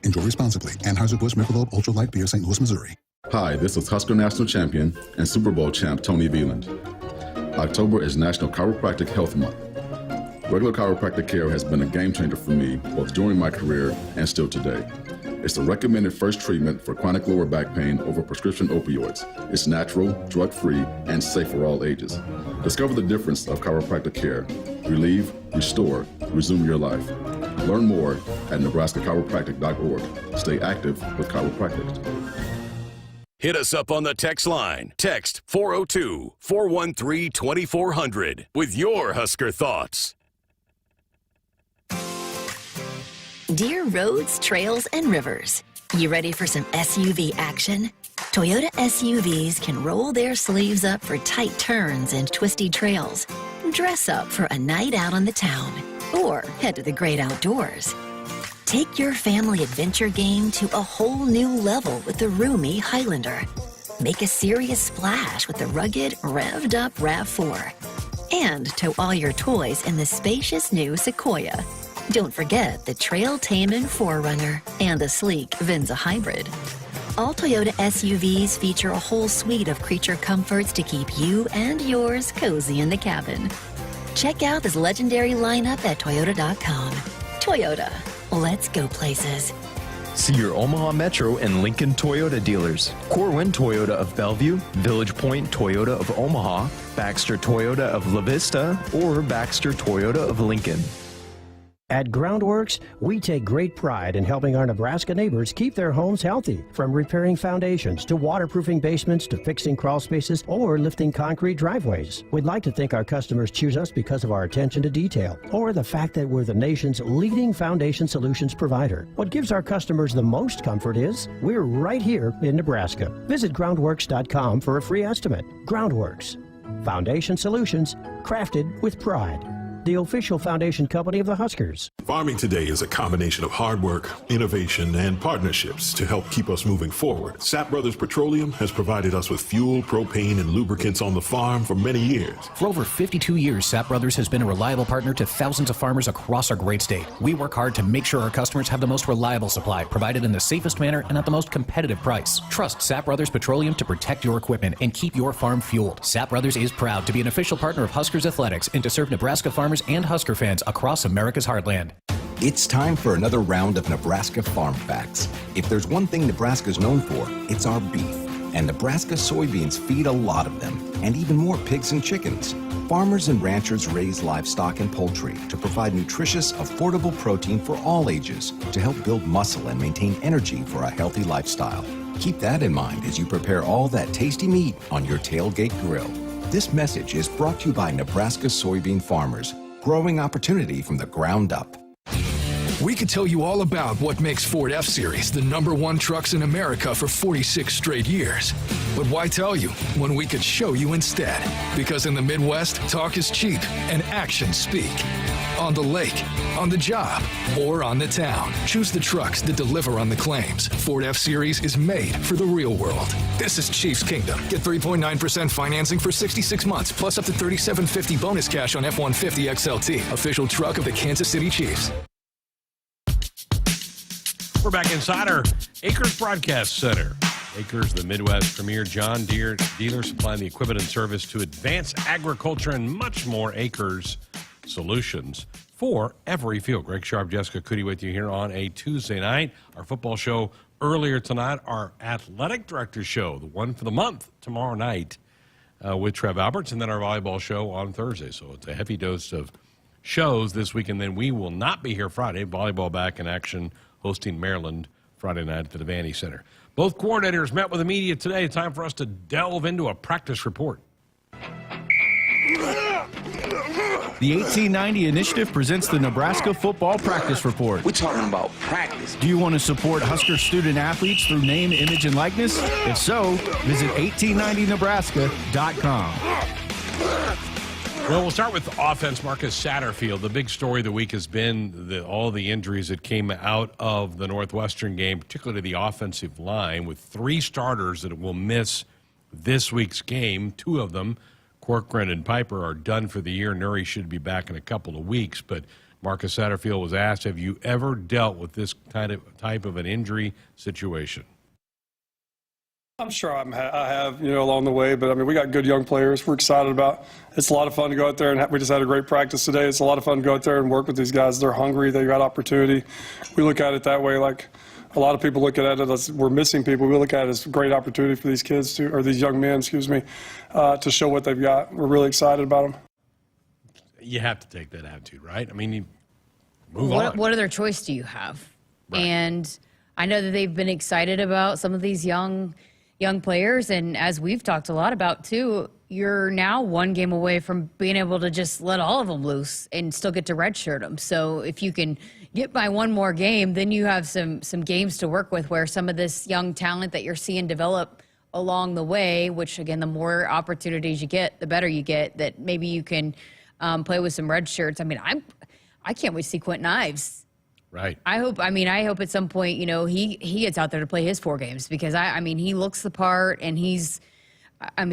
Enjoy responsibly. Anheuser-Busch Michelob Ultra Light Beer, St. Louis, Missouri. Hi, this is Husker National Champion and Super Bowl champ Tony Veland. October is National Chiropractic Health Month. Regular chiropractic care has been a game changer for me, both during my career and still today. It's the recommended first treatment for chronic lower back pain over prescription opioids. It's natural, drug-free, and safe for all ages. Discover the difference of chiropractic care. Relieve, restore, resume your life. Learn more at nebraska-chiropractic.org. Stay active with chiropractic. Hit us up on the text line. Text 402-413-2400 with your Husker thoughts. Dear roads, trails, and rivers, you ready for some SUV action? Toyota SUVs can roll their sleeves up for tight turns and twisty trails. Dress up for a night out on the town or head to the great outdoors. Take your family adventure game to a whole new level with the roomy Highlander. Make a serious splash with the rugged, revved-up RAV4. And tow all your toys in the spacious new Sequoia. Don't forget the trail-taming 4Runner and the sleek Venza Hybrid. All Toyota SUVs feature a whole suite of creature comforts to keep you and yours cozy in the cabin. Check out this legendary lineup at Toyota.com. Toyota. Let's go places. See your Omaha Metro and Lincoln Toyota dealers. Corwin Toyota of Bellevue, Village Point Toyota of Omaha, Baxter Toyota of La Vista, or Baxter Toyota of Lincoln. At Groundworks, we take great pride in helping our Nebraska neighbors keep their homes healthy, from repairing foundations to waterproofing basements to fixing crawl spaces or lifting concrete driveways. We'd like to think our customers choose us because of our attention to detail or the fact that we're the nation's leading foundation solutions provider. What gives our customers the most comfort is we're right here in Nebraska. Visit groundworks.com for a free estimate. Groundworks, foundation solutions crafted with pride. the official foundation company of the Huskers. Farming today is a combination of hard work, innovation, and partnerships to help keep us moving forward. Sapp Brothers Petroleum has provided us with fuel, propane, and lubricants on the farm for many years. For over 52 years, Sapp Brothers has been a reliable partner to thousands of farmers across our great state. We work hard to make sure our customers have the most reliable supply, provided in the safest manner and at the most competitive price. Trust Sapp Brothers Petroleum to protect your equipment and keep your farm fueled. Sapp Brothers is proud to be an official partner of Huskers Athletics and to serve Nebraska farmers and Husker fans across America's heartland. It's time for another round of Nebraska Farm Facts. If there's one thing Nebraska's known for, it's our beef. And Nebraska soybeans feed a lot of them, and even more pigs and chickens. Farmers and ranchers raise livestock and poultry to provide nutritious, affordable protein for all ages to help build muscle and maintain energy for a healthy lifestyle. Keep that in mind as you prepare all that tasty meat on your tailgate grill. This message is brought to you by Nebraska soybean farmers, growing opportunity from the ground up. We could tell you all about what makes Ford F-Series the #1 trucks in America for 46 straight years. But why tell you when we could show you instead? Because in the Midwest, talk is cheap and actions speak. On the lake, on the job, or on the town. Choose the trucks that deliver on the claims. Ford F-Series is made for the real world. This is Chiefs Kingdom. Get 3.9% financing for 66 months, plus up to $3,750 bonus cash on F-150 XLT. Official truck of the Kansas City Chiefs. We're back inside our Acres Broadcast Center. Acres, the Midwest premier John Deere dealer supplying the equipment and service to advance agriculture and much more. Acres solutions for every field. Greg Sharpe, Jessica Coody with you here on a Tuesday night. Our football show earlier tonight, our athletic director show, the one for the month, tomorrow night with Trev Alberts, and then our volleyball show on Thursday. So it's a heavy dose of shows this week, and then we will not be here Friday. Volleyball back in action, hosting Maryland Friday night at the Devaney Center. Both coordinators met with the media today. Time for us to delve into a practice report. The 1890 Initiative presents the Nebraska Football Practice Report. We're talking about practice. Do you want to support Husker student athletes through name, image, and likeness? If so, visit 1890nebraska.com. Well, we'll start with offense. Marcus Satterfield. The big story of the week has been all the injuries that came out of the Northwestern game, particularly the offensive line, with 3 starters that will miss this week's game. 2 of them, Corcoran and Piper, are done for the year. Nuri should be back in a couple of weeks. But Marcus Satterfield was asked, have you ever dealt with this type of an injury situation? I'm sure I have, along the way. But, I mean, we got good young players we're excited about. It's a lot of fun to go out there, and we just had a great practice today. It's a lot of fun to go out there and work with these guys. They're hungry. They got opportunity. We look at it that way. Like a lot of people look at it as we're missing people. We look at it as a great opportunity for these kids, or these young men, to show what they've got. We're really excited about them. You have to take that attitude, right? I mean, you move on. What other choice do you have? Right. And I know that they've been excited about some of these young players, and as we've talked a lot about too, you're now 1 game away from being able to just let all of them loose and still get to redshirt them. So if you can get by 1 more game, then you have some games to work with where some of this young talent that you're seeing develop along the way, which again, the more opportunities you get, the better you get, that maybe you can play with some red shirts. I mean, I can't wait to see Quentin Ives. Right. I hope at some point, he gets out there to play his 4 games, because I mean, he looks the part, and he's, I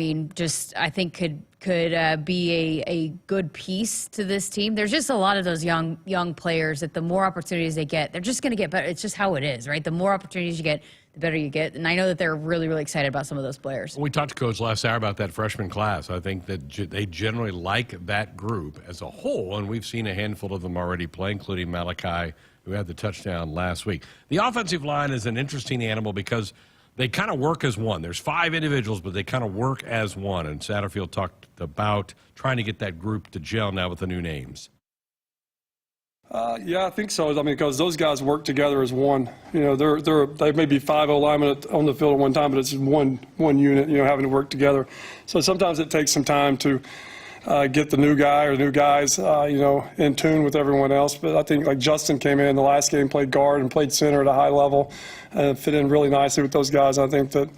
think could be a good piece to this team. There's just a lot of those young players that the more opportunities they get, they're just going to get better. It's just how it is, right? The more opportunities you get, the better you get. And I know that they're really, really excited about some of those players. We talked to Coach last hour about that freshman class. I think that they generally like that group as a whole, and we've seen a handful of them already play, including Malachi, who had the touchdown last week. The offensive line is an interesting animal because they kind of work as one. There's 5 individuals, but they kind of work as one. And Satterfield talked about trying to get that group to gel now with the new names. Yeah, I think so. I mean, because those guys work together as one. They may be 5 linemen on the field at one time, but it's one unit, having to work together. So sometimes it takes some time to get the new guy or new guys, in tune with everyone else. But I think like Justin came in the last game, played guard and played center at a high level, and fit in really nicely with those guys. I think that,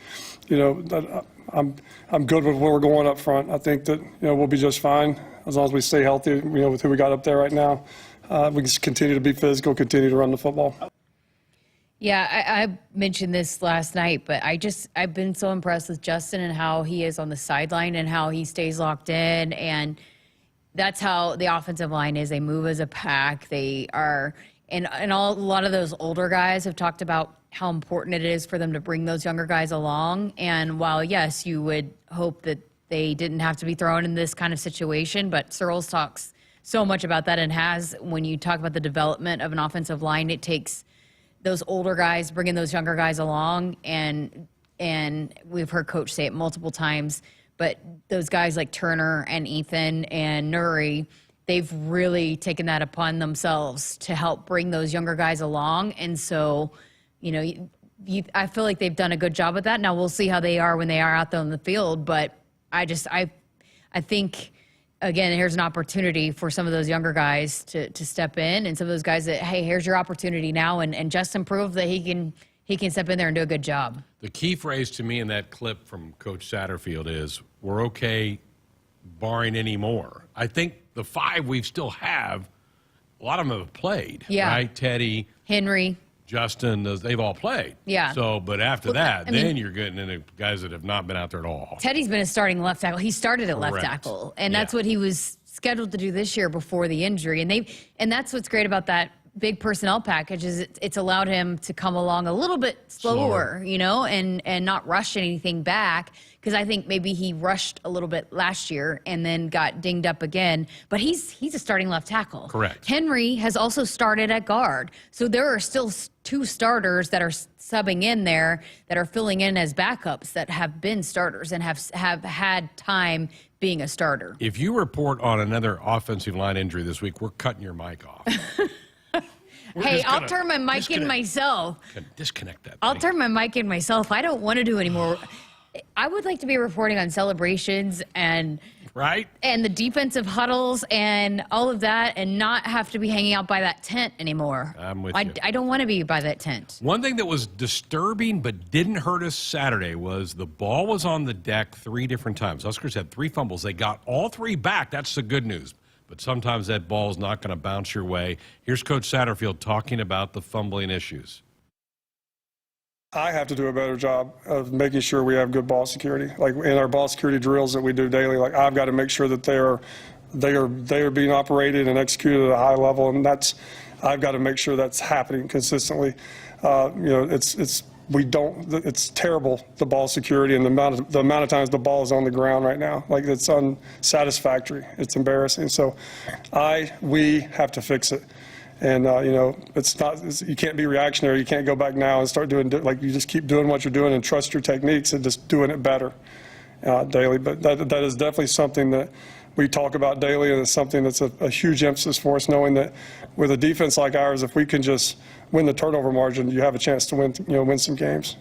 I'm good with where we're going up front. I think that, we'll be just fine as long as we stay healthy, with who we got up there right now. We just continue to be physical, continue to run the football. Yeah, I mentioned this last night, but I've been so impressed with Justin and how he is on the sideline and how he stays locked in. And that's how the offensive line is. They move as a pack. They are, and a lot of those older guys have talked about how important it is for them to bring those younger guys along. And while, yes, you would hope that they didn't have to be thrown in this kind of situation, but Searles talks so much about that and has, when you talk about the development of an offensive line, it takes those older guys bringing those younger guys along, and we've heard Coach say it multiple times, but those guys like Turner and Ethan and Nuri, they've really taken that upon themselves to help bring those younger guys along. And so, I feel like they've done a good job with that. Now we'll see how they are when they are out there on the field, but I think, again, here's an opportunity for some of those younger guys to step in, and some of those guys that, hey, here's your opportunity now, and Justin proved that he can step in there and do a good job. The key phrase to me in that clip from Coach Satterfield is, we're okay barring any more. I think the 5 we still have, a lot of them have played, right? Teddy, Henry, Justin, they've all played. Yeah. So, but after then you're getting into guys that have not been out there at all. Teddy's been a starting left tackle. He started at left tackle, and that's what he was scheduled to do this year before the injury. And that's what's great about that big personnel package is it's allowed him to come along a little bit slower. And not rush anything back, because I think maybe he rushed a little bit last year and then got dinged up again. But he's a starting left tackle. Correct. Henry has also started at guard. So there are still 2 starters that are subbing in there that are filling in as backups that have been starters and have had time being a starter. If you report on another offensive line injury this week, we're cutting your mic off. Hey, I'll turn my mic in myself. Disconnect that. I'll turn my mic in myself. I don't want to do anymore. I would like to be reporting on celebrations and the defensive huddles and all of that, and not have to be hanging out by that tent anymore. I'm with you. I don't want to be by that tent. One thing that was disturbing but didn't hurt us Saturday was the ball was on the deck 3 different times. Huskers had 3 fumbles. They got all 3 back. That's the good news. But sometimes that ball is not going to bounce your way. Here's Coach Satterfield talking about the fumbling issues. I have to do a better job of making sure we have good ball security. Like in our ball security drills that we do daily, like I've got to make sure that they are being operated and executed at a high level, and I've got to make sure that's happening consistently. It's terrible, the ball security and the amount of times the ball is on the ground right now. Like, it's unsatisfactory. It's embarrassing. So we have to fix it. And, you can't be reactionary. You can't go back now and start doing, you just keep doing what you're doing and trust your techniques and just doing it better daily. But that is definitely something that we talk about daily, and it's something that's a huge emphasis for us, knowing that with a defense like ours, if we can just win the turnover margin, you have a chance to win some games.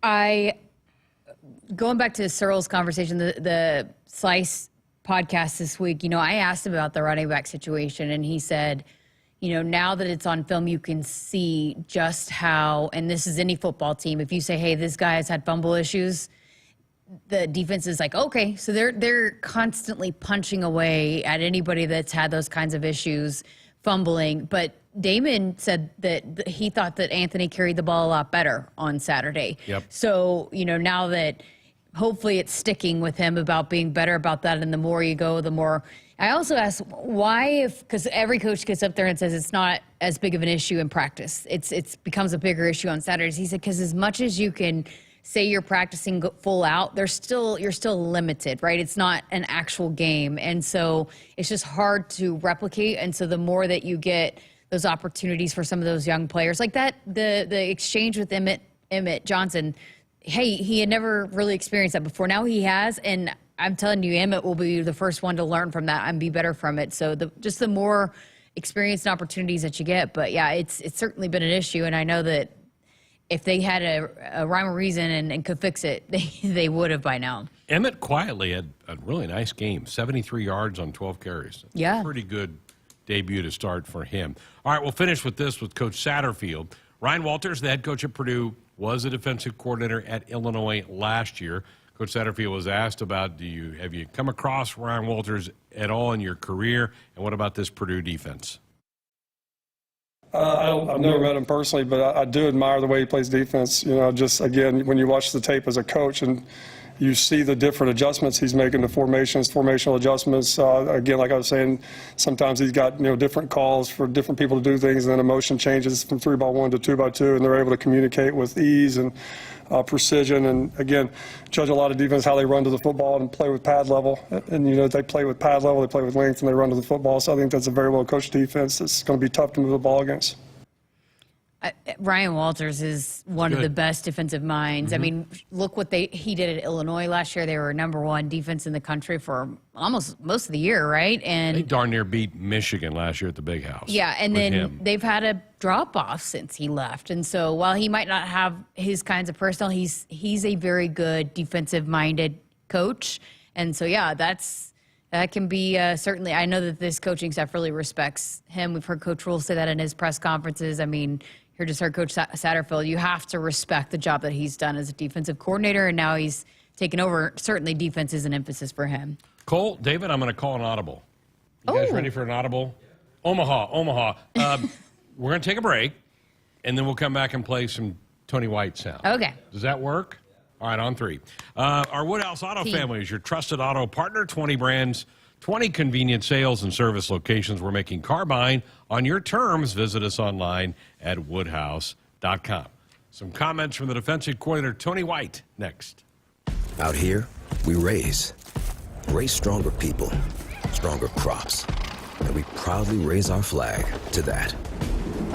Going back to Searles' conversation, the Slice podcast this week, I asked him about the running back situation, and he said, now that it's on film, you can see just how, and this is any football team, if you say, hey, this guy has had fumble issues, the defense is like, okay, so they're constantly punching away at anybody that's had those kinds of issues, fumbling. But Damon said that he thought that Anthony carried the ball a lot better on Saturday. Yep. So, now that hopefully it's sticking with him about being better about that, and the more you go, the more. I also asked why, because every coach gets up there and says it's not as big of an issue in practice. It's becomes a bigger issue on Saturdays. He said because as much as you can say you're practicing full out, you're still limited, right? It's not an actual game, and so it's just hard to replicate. And so the more that you get those opportunities for some of those young players, like that, the exchange with Emmett Johnson, hey, he had never really experienced that before. Now he has, and I'm telling you, Emmett will be the first one to learn from that and be better from it. So just the more experience and opportunities that you get. But yeah, it's certainly been an issue, and I know that if they had a rhyme or reason and could fix it, they would have by now. Emmett quietly had a really nice game, 73 yards on 12 carries. Yeah. Pretty good debut to start for him. All right, we'll finish with this with Coach Satterfield. Ryan Walters, the head coach at Purdue, was a defensive coordinator at Illinois last year. Coach Satterfield was asked about, have you come across Ryan Walters at all in your career, and what about this Purdue defense? I've never met him personally, but I do admire the way he plays defense. Just again, when you watch the tape as a coach and you see the different adjustments he's making to formational adjustments. Again, like I was saying, sometimes he's got different calls for different people to do things, and then a motion changes from 3x1 to 2x2, and they're able to communicate with ease and precision. And again, judge a lot of defense how they run to the football and play with pad level. And they play with pad level, they play with length, and they run to the football. So I think that's a very well coached defense. That's going to be tough to move the ball against. Ryan Walters is one of the best defensive minds. I mean, look what he did at Illinois last year. They were #1 defense in the country for almost most of the year, right? And they darn near beat Michigan last year at the Big House. Yeah, and then they've had a drop-off since he left. And so while he might not have his kinds of personnel, he's a very good defensive-minded coach. And so, yeah, that can be certainly – I know that this coaching staff really respects him. We've heard Coach Rhule say that in his press conferences. I mean – here just heard Coach Satterfield, you have to respect the job that he's done as a defensive coordinator, and now he's taken over. Certainly defense is an emphasis for him. Cole, David, I'm going to call an audible. You guys ready for an audible? Omaha. We're going to take a break, and then we'll come back and play some Tony White sound. Okay. Does that work? All right, on 3. Our Woodhouse Auto family is your trusted auto partner, 20 brands, 20 convenient sales and service locations. We're making car buying on your terms. Visit us online at woodhouse.com. Some comments from the defensive coordinator, Tony White, next. Out here, we raise stronger people, stronger crops, and we proudly raise our flag to that.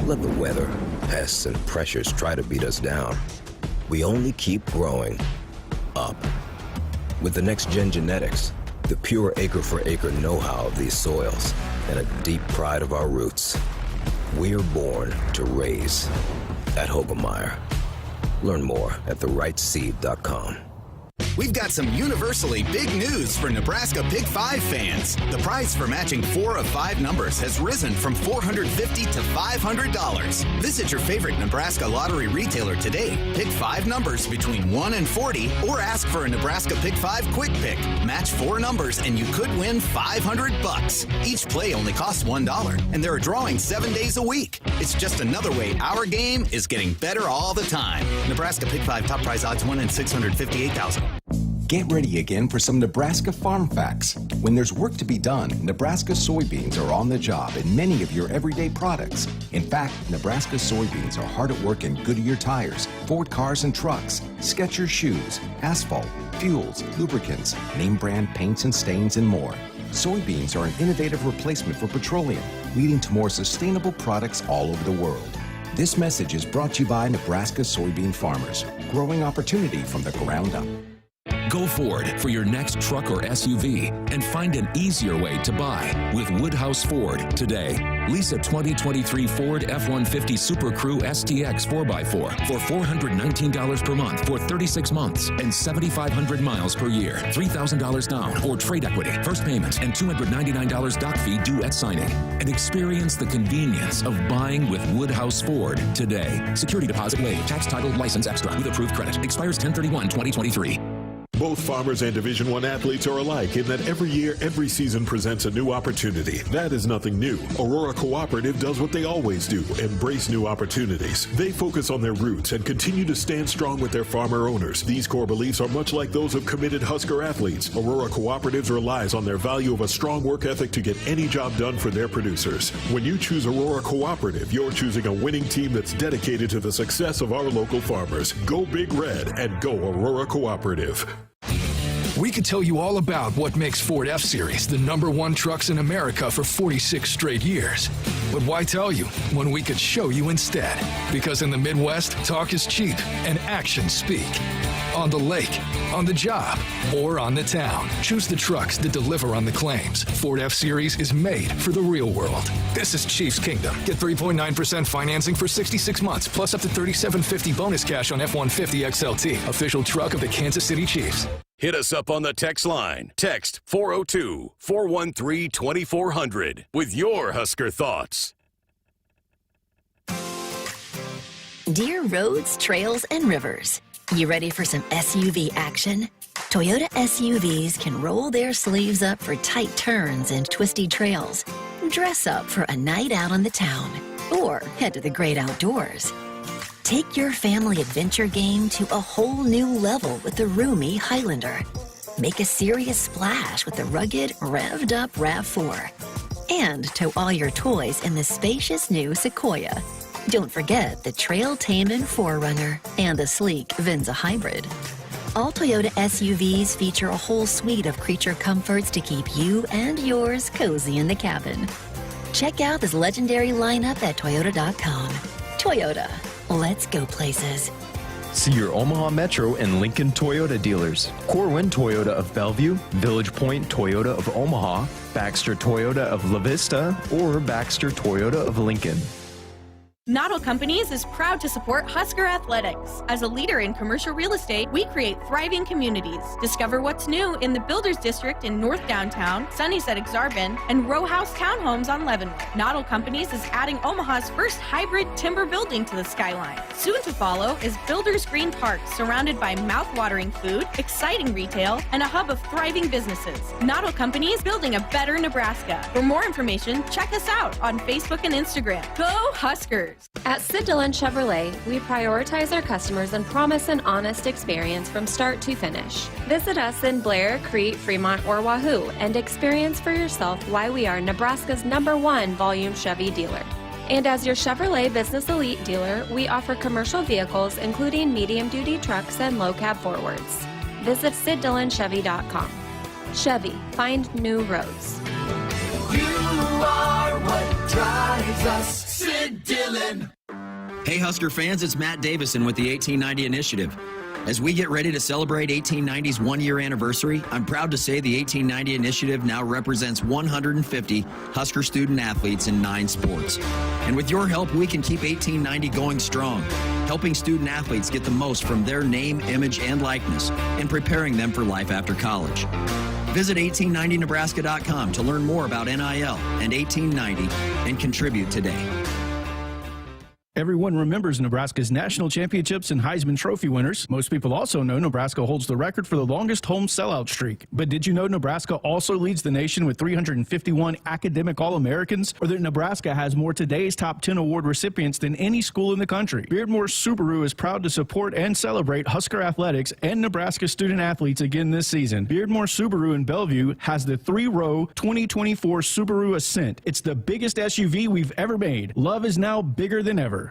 Let the weather, pests, and pressures try to beat us down. We only keep growing up. With the next-gen genetics, the pure acre-for-acre know-how of these soils, and a deep pride of our roots, we're born to raise at Hogemeyer. Learn more at therightseed.com. We've got some universally big news for Nebraska Pick 5 fans. The prize for matching 4 of 5 numbers has risen from $450 to $500. Visit your favorite Nebraska lottery retailer today. Pick 5 numbers between 1 and 40 or ask for a Nebraska Pick 5 Quick Pick. Match 4 numbers and you could win $500. Each play only costs $1 and there are drawings 7 days a week. It's just another way our game is getting better all the time. Nebraska Pick 5 top prize odds 1 in 658,000. Get ready again for some Nebraska farm facts. When there's work to be done, Nebraska soybeans are on the job in many of your everyday products. In fact, Nebraska soybeans are hard at work in Goodyear tires, Ford cars and trucks, Skechers shoes, asphalt, fuels, lubricants, name brand paints and stains, and more. Soybeans are an innovative replacement for petroleum, leading to more sustainable products all over the world. This message is brought to you by Nebraska soybean farmers, growing opportunity from the ground up. Go Ford for your next truck or SUV and find an easier way to buy with Woodhouse Ford today. Lease a 2023 Ford F-150 Super Crew STX 4x4 for $419 per month for 36 months and 7,500 miles per year. $3,000 down or trade equity, first payment, and $299 doc fee due at signing. And experience the convenience of buying with Woodhouse Ford today. Security deposit waived. Tax, title, license extra with approved credit. Expires 10/31/2023. Both Farmers and Division I athletes are alike in that every year, every season presents a new opportunity. That is nothing new. Aurora Cooperative does what they always do, embrace new opportunities. They focus on their roots and continue to stand strong with their farmer owners. These core beliefs are much like those of committed Husker athletes. Aurora Cooperatives relies on their value of a strong work ethic to get any job done for their producers. When you choose Aurora Cooperative, you're choosing a winning team that's dedicated to the success of our local farmers. Go Big Red and go Aurora Cooperative. We could tell you all about what makes Ford F-Series the #1 trucks in America for 46 straight years. But why tell you when we could show you instead? Because in the Midwest, talk is cheap and actions speak. On the lake, on the job, or on the town, choose the trucks that deliver on the claims. Ford F-Series is made for the real world. This is Chiefs Kingdom. Get 3.9% financing for 66 months, plus up to $3,750 bonus cash on F-150 XLT, official truck of the Kansas City Chiefs. Hit us up on the text line. Text 402-413-2400 with your Husker thoughts. Dear roads, trails, and rivers, You ready for some SUV action? Toyota SUVs can roll their sleeves up for tight turns and twisty trails. Dress up for a night out on the town or head to the great outdoors. Take your family adventure game to a whole new level with the roomy Highlander. Make a serious splash with the rugged, revved up RAV4. And tow all your toys in the spacious new Sequoia. Don't forget the trail-taming 4Runner and the sleek Venza Hybrid. All Toyota SUVs feature a whole suite of creature comforts to keep you and yours cozy in the cabin. Check out this legendary lineup at Toyota.com. Toyota, let's go places. See your Omaha Metro and Lincoln Toyota dealers. Corwin Toyota of Bellevue, Village Point Toyota of Omaha, Baxter Toyota of La Vista, or Baxter Toyota of Lincoln. Knottle Companies is proud to support Husker athletics. As a leader in commercial real estate, we create thriving communities. Discover what's new in the Builders District in North Downtown, Sunnyside Exarban, and row house townhomes on Leavenworth. Knottle Companies is adding Omaha's first hybrid timber building to the skyline. Soon to follow is Builders Green Park, surrounded by mouth-watering food, exciting retail, and a hub of thriving businesses. Knottle Companies, building a better Nebraska. For more information, check us out on Facebook and Instagram. Go Huskers! At Sid Dillon Chevrolet, we prioritize our customers and promise an honest experience from start to finish. Visit us in Blair, Crete, Fremont, or Wahoo and experience for yourself why we are Nebraska's #1 volume Chevy dealer. And as your Chevrolet Business Elite dealer, we offer commercial vehicles including medium-duty trucks and low-cab forwards. Visit SidDillonChevy.com. Chevy, find new roads. You are what drives us. Sid Dillon. Hey Husker fans, it's Matt Davison with the 1890 Initiative. As we get ready to celebrate 1890's one-year anniversary, I'm proud to say the 1890 Initiative now represents 150 Husker student athletes in 9 sports. And with your help, we can keep 1890 going strong, helping student athletes get the most from their name, image, and likeness, and preparing them for life after college. Visit 1890nebraska.com to learn more about NIL and 1890 and contribute today. Everyone remembers Nebraska's national championships and Heisman Trophy winners. Most people also know Nebraska holds the record for the longest home sellout streak. But did you know Nebraska also leads the nation with 351 academic All-Americans? Or that Nebraska has more today's top 10 award recipients than any school in the country? Beardmore Subaru is proud to support and celebrate Husker athletics and Nebraska student athletes again this season. Beardmore Subaru in Bellevue has the 3-row 2024 Subaru Ascent. It's the biggest SUV we've ever made. Love is now bigger than ever.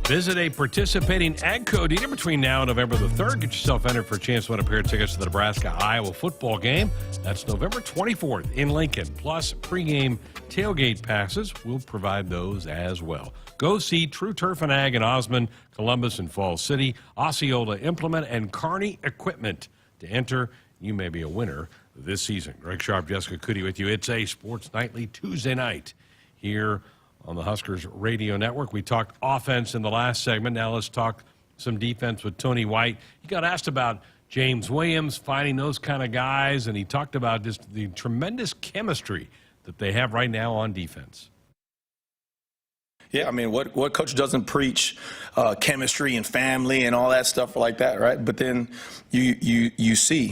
Visit a participating AGCO dealer between now and November the 3rd. Get yourself entered for a chance to win a pair of tickets to the Nebraska-Iowa football game. That's November 24th in Lincoln. Plus, pregame tailgate passes. We'll provide those as well. Go see True Turf and Ag in Osmond, Columbus, and Falls City, Osceola Implement, and Kearney Equipment. To enter, you may be a winner this season. Greg Sharpe, Jessica Coody with you. It's a Sports Nightly Tuesday night here on the Huskers Radio Network. We talked offense in the last segment. Now let's talk some defense with Tony White. He got asked about James Williams, finding those kind of guys, and he talked about just the tremendous chemistry that they have right now on defense. Yeah, I mean, what coach doesn't preach chemistry and family and all that stuff like that, right? But then you see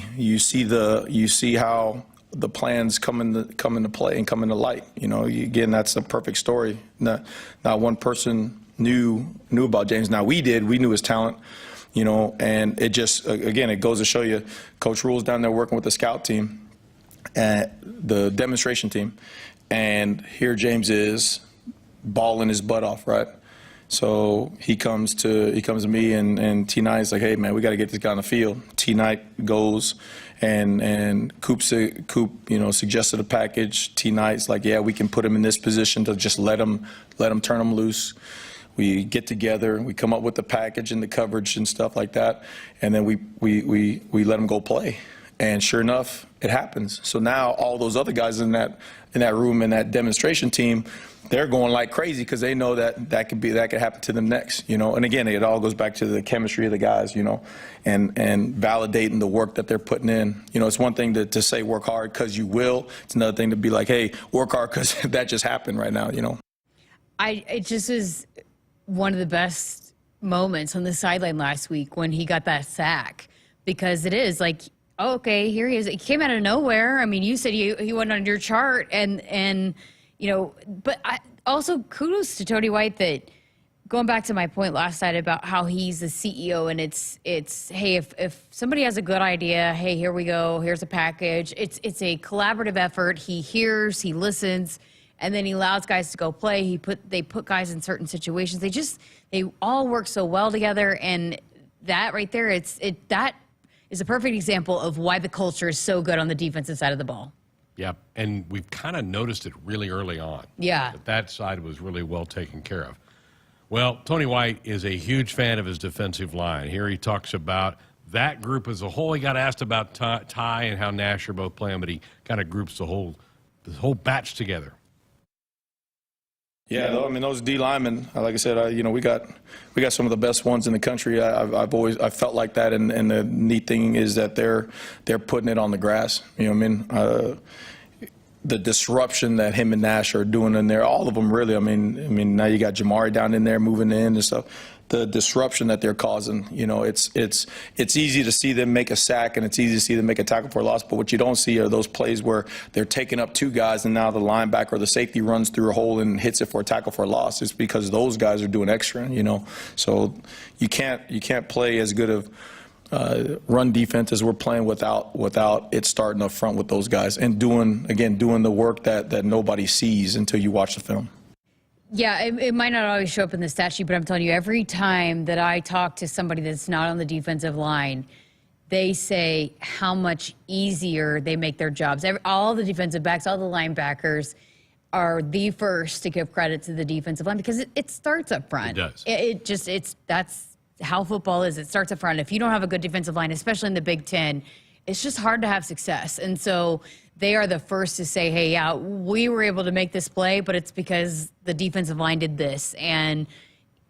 how the plans come into play and come into light. You know, again, that's a perfect story. Not one person knew about James. Now we did. We knew his talent, you know, and it just, again, it goes to show you, Coach Rhule's down there working with the scout team and the demonstration team, and here James is balling his butt off, right? So he comes to me and T. Knight's like, hey man, we got to get this guy on the field. T. Knight goes and Coop, you know, suggested a package. T. Knight's like, yeah, we can put him in this position to just let him turn him loose. We get together, we come up with the package and the coverage and stuff like that, and then we let him go play. And sure enough, it happens. So now all those other guys in that room, in that demonstration team, they're going like crazy because they know that could happen to them next, you know. And again, it all goes back to the chemistry of the guys, you know, and validating the work that they're putting in. You know, it's one thing to say work hard because you will. It's another thing to be like, hey, work hard because that just happened right now, you know. It just was one of the best moments on the sideline last week when he got that sack, because it is like, oh, okay, here he is. He came out of nowhere. I mean, you said he went on your chart, and you know, but also kudos to Tony White that, going back to my point last night about how he's the CEO, and it's hey, if somebody has a good idea, hey, here we go, here's a package. It's a collaborative effort. He hears, he listens, and then he allows guys to go play. They put guys in certain situations. They all work so well together, and that right there, that is a perfect example of why the culture is so good on the defensive side of the ball. Yep, and we've kind of noticed it really early on. Yeah. That side was really well taken care of. Well, Tony White is a huge fan of his defensive line. Here he talks about that group as a whole. He got asked about Ty and how Nash are both playing, but he kind of groups the whole batch together. Yeah, I mean, those D linemen, like I said, we got some of the best ones in the country. I've felt like that, and the neat thing is that they're putting it on the grass. You know what I mean? The disruption that him and Nash are doing in there, all of them really. I mean, now you got Jamari down in there moving in and stuff. The disruption that they're causing, it's easy to see them make a sack, and it's easy to see them make a tackle for a loss. But what you don't see are those plays where they're taking up two guys, and now the linebacker or the safety runs through a hole and hits it for a tackle for a loss. It's because those guys are doing extra, So you can't play as good of run defense as we're playing without it starting up front with those guys and doing the work that nobody sees until you watch the film. Yeah, it might not always show up in the stat sheet, but I'm telling you, every time that I talk to somebody that's not on the defensive line, they say how much easier they make their jobs. All the defensive backs, all the linebackers are the first to give credit to the defensive line because it starts up front. It does. That's how football is. It starts up front. If you don't have a good defensive line, especially in the Big Ten, it's just hard to have success. And so they are the first to say, hey, yeah, we were able to make this play, but it's because the defensive line did this. And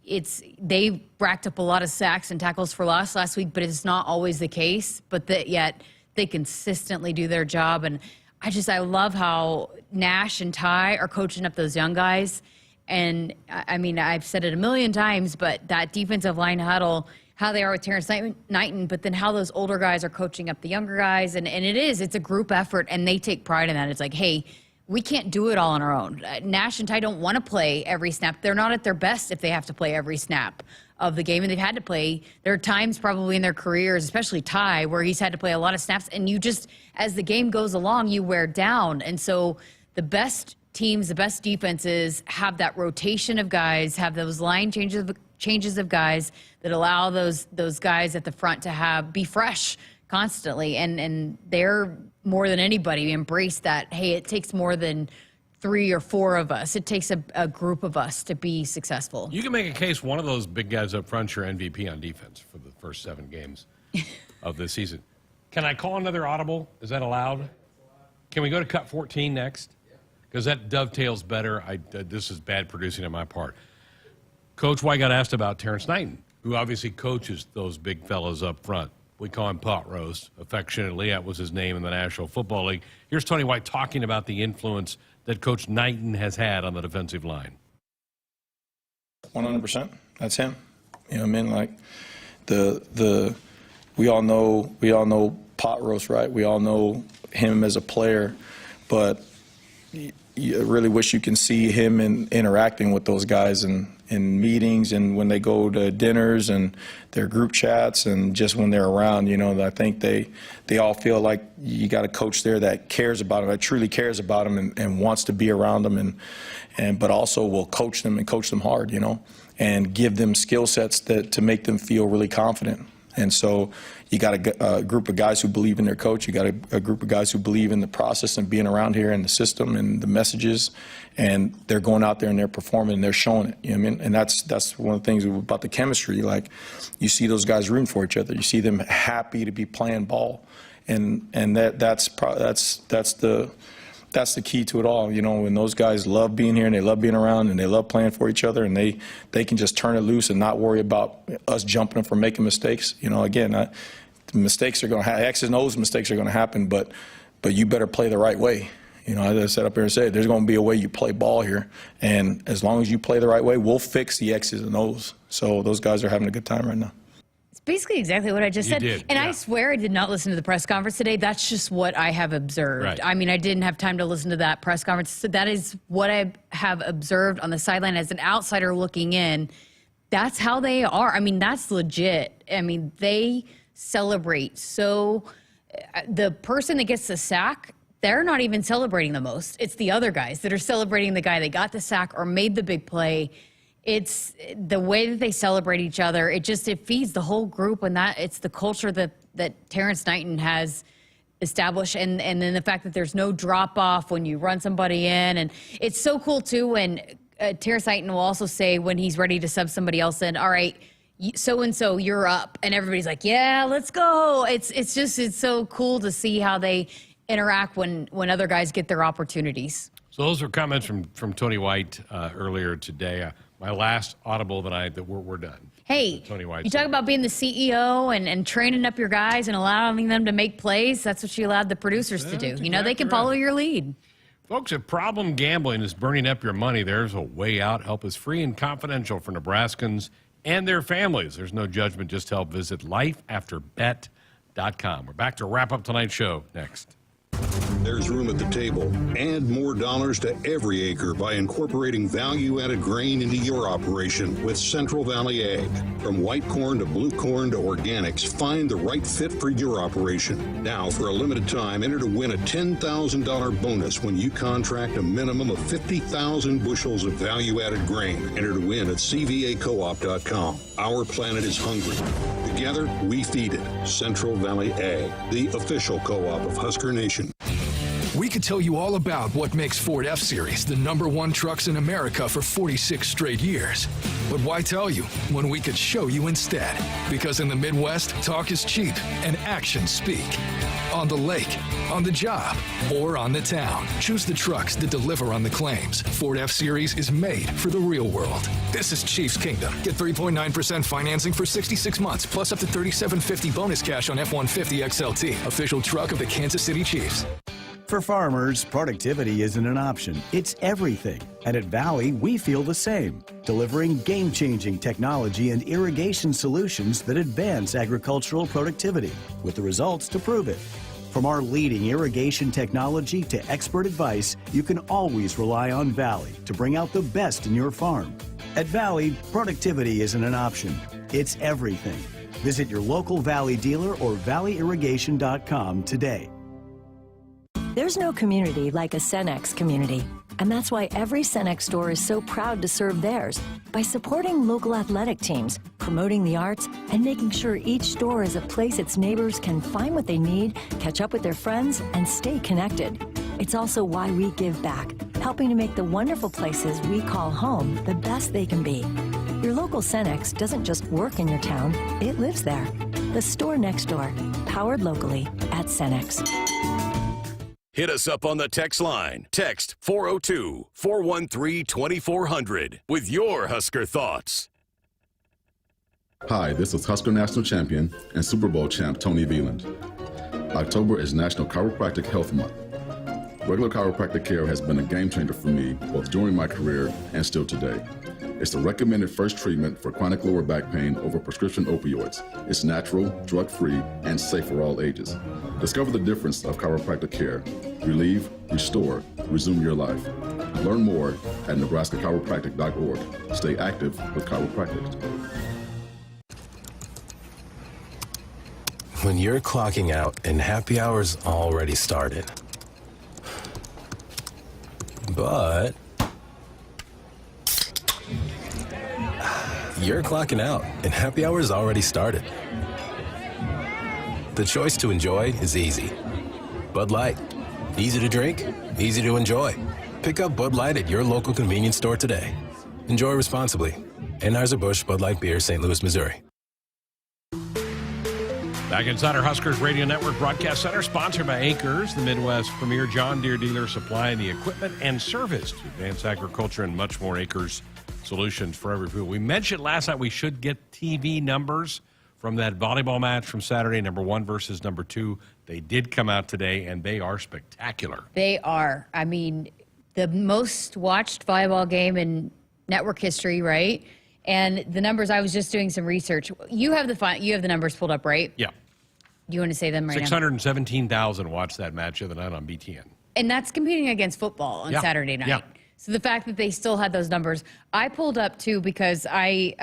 they racked up a lot of sacks and tackles for loss last week, but it's not always the case. But yet they consistently do their job. And I love how Nash and Ty are coaching up those young guys. And I mean, I've said it a million times, but that defensive line huddle, how they are with Terrence Knighton, but then how those older guys are coaching up the younger guys. And it's a group effort, and they take pride in that. It's like, hey, we can't do it all on our own. Nash and Ty don't want to play every snap. They're not at their best if they have to play every snap of the game, and they've had to play. There are times probably in their careers, especially Ty, where he's had to play a lot of snaps, and you just, as the game goes along, you wear down. And so the best teams, the best defenses have that rotation of guys, have those line changes of guys that allow those guys at the front to be fresh constantly. And they're, more than anybody, embrace that, hey, it takes more than 3 or 4 of us. It takes a group of us to be successful. You can make a case one of those big guys up front, your MVP on defense for the first 7 games of this season. Can I call another audible? Is that allowed? Can we go to cut 14 next? Because that dovetails better. This is bad producing on my part. Coach White got asked about Terrence Knighton, who obviously coaches those big fellows up front. We call him Pot Roast, affectionately. That was his name in the National Football League. Here's Tony White talking about the influence that Coach Knighton has had on the defensive line. 100%. That's him. You know what I mean? Like we all know Pot Roast, right? We all know him as a player, but you really wish you can see him interacting with those guys in meetings and when they go to dinners and their group chats and just when they're around. I think they all feel like you got a coach there that cares about them, that truly cares about them and wants to be around them but also will coach them and coach them hard, and give them skill sets to make them feel really confident. And so you got a group of guys who believe in their coach. You got a group of guys who believe in the process and being around here and the system and the messages. And they're going out there and they're performing and they're showing it. You know what I mean? And that's one of the things about the chemistry. Like, you see those guys rooting for each other. You see them happy to be playing ball. And that's the key to it all. When those guys love being here and they love being around and they love playing for each other and they can just turn it loose and not worry about us jumping them for making mistakes. Again, mistakes are going to happen. X's and O's mistakes are going to happen, but you better play the right way. You know, as I said up here and said, there's going to be a way you play ball here. And as long as you play the right way, we'll fix the X's and O's. So those guys are having a good time right now. It's basically exactly what I just said. did, and yeah. I swear I did not listen to the press conference today. That's just what I have observed. Right. I mean, I didn't have time to listen to that press conference. So that is what I have observed on the sideline as an outsider looking in. That's how they are. I mean, that's legit. I mean, they celebrate. So the person that gets the sack, they're not even celebrating the most. It's the other guys that are celebrating the guy that got the sack or made the big play. It's the way that they celebrate each other. It feeds the whole group, and it's the culture that Terrence Knighton has established, and then the fact that there's no drop off when you run somebody in, and it's so cool too when Terrence Knighton will also say when he's ready to sub somebody else in, all right, so and so you're up, and everybody's like, yeah, let's go. It's so cool to see how they interact when other guys get their opportunities. So those were comments from Tony White earlier today. My last audible that we're done. Hey, Tony White you talk said. about being the CEO and training up your guys and allowing them to make plays. That's what you allowed the producers to do. You know, they can follow your lead. Folks, if problem gambling is burning up your money, there's a way out. Help is free and confidential for Nebraskans and their families. There's no judgment, just help. Visit lifeafterbet.com. We're back to wrap up tonight's show next. There's room at the table and more dollars to every acre by incorporating value-added grain into your operation with Central Valley Ag. From white corn to blue corn to organics, find the right fit for your operation. Now, for a limited time, enter to win a $10,000 bonus when you contract a minimum of 50,000 bushels of value-added grain. Enter to win at cvacoop.com. Our planet is hungry. Together, we feed it. Central Valley Ag, the official co-op of Husker Nation. We could tell you all about what makes Ford F-Series the #1 trucks in America for 46 straight years. But why tell you when we could show you instead? Because in the Midwest, talk is cheap and actions speak. On the lake, on the job, or on the town. Choose the trucks that deliver on the claims. Ford F-Series is made for the real world. This is Chiefs Kingdom. Get 3.9% financing for 66 months, plus up to $3,750 bonus cash on F-150 XLT, official truck of the Kansas City Chiefs. For farmers, productivity isn't an option, it's everything. And at Valley, we feel the same, delivering game-changing technology and irrigation solutions that advance agricultural productivity, with the results to prove it. From our leading irrigation technology to expert advice, you can always rely on Valley to bring out the best in your farm. At Valley, productivity isn't an option, it's everything. Visit your local Valley dealer or valleyirrigation.com today. There's no community like a Cenex community, and that's why every Cenex store is so proud to serve theirs by supporting local athletic teams, promoting the arts, and making sure each store is a place its neighbors can find what they need, catch up with their friends, and stay connected. It's also why we give back, helping to make the wonderful places we call home the best they can be. Your local Cenex doesn't just work in your town, it lives there. The store next door, powered locally at Cenex. Hit us up on the text line. Text 402-413-2400 with your Husker thoughts. Hi, this is Husker National Champion and Super Bowl champ Tony Veland. October is National Chiropractic Health Month. Regular chiropractic care has been a game changer for me, both during my career and still today. It's the recommended first treatment for chronic lower back pain over prescription opioids. It's natural, drug-free, and safe for all ages. Discover the difference of chiropractic care. Relieve, restore, resume your life. Learn more at nebraska-chiropractic.org. Stay active with chiropractic. When you're clocking out and happy hour's already started. But you're clocking out and happy hour's already started. The choice to enjoy is easy. Bud Light. Easy to drink, easy to enjoy. Pick up Bud Light at your local convenience store today. Enjoy responsibly. Anheuser-Busch Bud Light Beer, St. Louis, Missouri. Back inside our Huskers Radio Network Broadcast Center, sponsored by Acres, the Midwest's premier John Deere dealer supplying the equipment and service to advance agriculture and much more. Acres, solutions for every field. We mentioned last night we should get TV numbers from that volleyball match from Saturday, number 1 versus number 2. They did come out today, and they are spectacular. They are. I mean, the most watched volleyball game in network history, right? And the numbers, I was just doing some research. You have the numbers pulled up, right? Yeah. Do you want to say them right 617,000 watched that match the other night on BTN. And that's competing against football on Saturday night. Yeah. So the fact that they still had those numbers, I pulled up too because I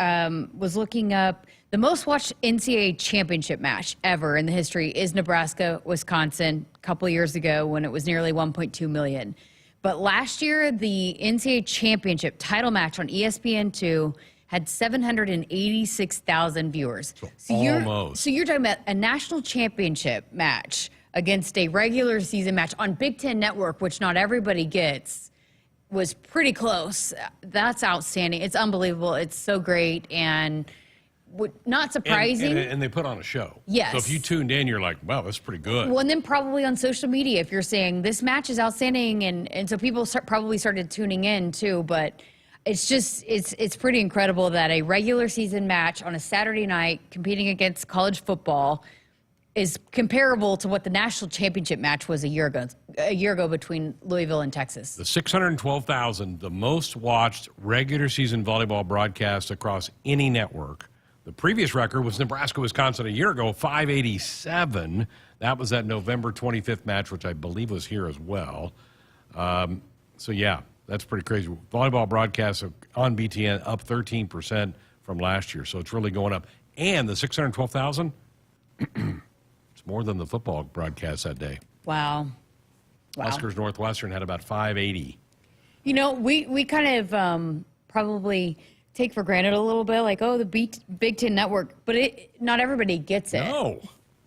was looking up the most watched NCAA championship match ever in the history is Nebraska-Wisconsin a couple years ago when it was nearly 1.2 million. But last year, the NCAA championship title match on ESPN2 had 786,000 viewers. So you're talking about a national championship match against a regular season match on Big Ten Network, which not everybody gets, was pretty close. That's outstanding. It's unbelievable. It's so great and not surprising. And they put on a show. Yes. So if you tuned in, you're like, wow, that's pretty good. Well, and then probably on social media, if you're saying this match is outstanding, and so people probably started tuning in too, but it's just, it's pretty incredible that a regular season match on a Saturday night competing against college football is comparable to what the national championship match was a year ago between Louisville and Texas. The 612,000, the most watched regular season volleyball broadcast across any network. The previous record was Nebraska-Wisconsin a year ago, 587. That was that November 25th match, which I believe was here as well. So, yeah, that's pretty crazy. Volleyball broadcasts on BTN up 13% from last year, so it's really going up. And the 612,000, it's more than the football broadcast that day. Wow. Huskers Northwestern had about 580. You know, we kind of probably take for granted a little bit, like, oh, the Big Ten Network, but not everybody gets it. No.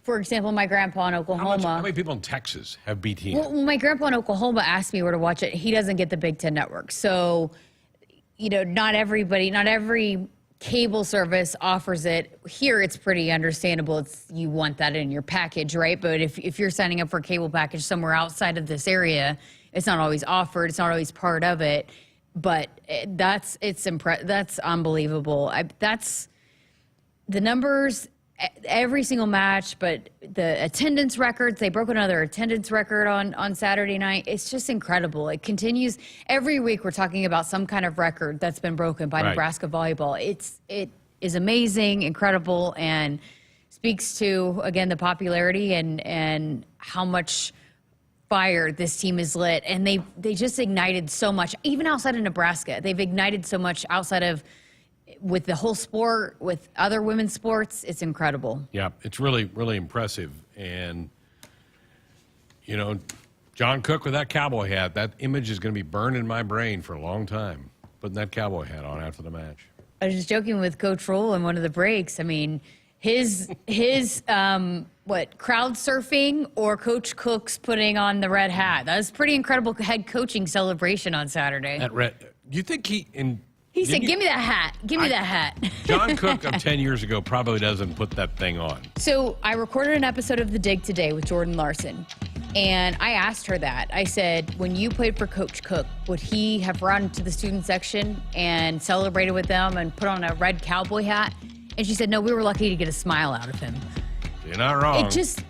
For example, my grandpa in Oklahoma. How many people in Texas have BTN? Well, my grandpa in Oklahoma asked me where to watch it. He doesn't get the Big Ten Network. So, you know, not every cable service offers it. Here, it's pretty understandable. You want that in your package, right? But if you're signing up for a cable package somewhere outside of this area, it's not always offered. It's not always part of it. But that's unbelievable. That's the numbers, every single match, but the attendance records, they broke another attendance record on Saturday night. It's just incredible. It continues. Every week we're talking about some kind of record that's been broken by Nebraska volleyball. It is amazing, incredible, and speaks to, again, the popularity and how much fire this team is lit, and they just ignited so much, even outside of Nebraska. They've ignited so much outside of, with the whole sport, with other women's sports. It's incredible. Yeah, it's really, really impressive. And, you know, John Cook with that cowboy hat, that image is going to be burned in my brain for a long time, putting that cowboy hat on after the match. I was just joking with Coach Rhule in one of the breaks. I mean, his crowd surfing or Coach Cook's putting on the red hat. That was pretty incredible head coaching celebration on Saturday. That red, you think he said, give me that hat. Give me that hat. John Cook of 10 years ago probably doesn't put that thing on. So I recorded an episode of The Dig today with Jordan Larson, and I asked her that. I said, when you played for Coach Cook, would he have run to the student section and celebrated with them and put on a red cowboy hat? And she said, no, we were lucky to get a smile out of him. You're not wrong. It just,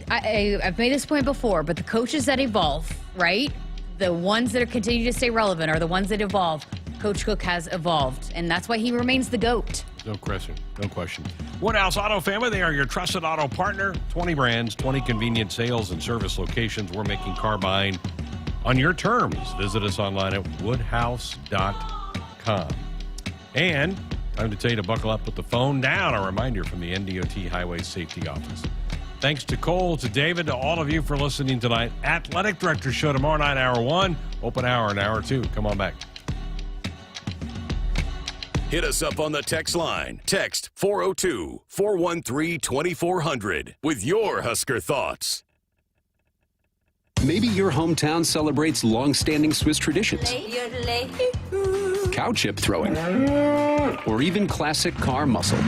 I've made this point before, but the coaches that evolve, right? The ones that continue to stay relevant are the ones that evolve. Coach Cook has evolved, and that's why he remains the GOAT. No question. No question. Woodhouse Auto Family, they are your trusted auto partner. 20 brands, 20 convenient sales and service locations. We're making car buying on your terms. Visit us online at woodhouse.com. And time to tell you to buckle up, put the phone down. A reminder from the NDOT Highway Safety Office. Thanks to Cole, to David, to all of you for listening tonight. Athletic Director Show tomorrow night, hour 1. Open hour and hour 2. Come on back. Hit us up on the text line. Text 402-413-2400 with your Husker thoughts. Maybe your hometown celebrates long-standing Swiss traditions. Cow chip throwing. Or even classic car muscle.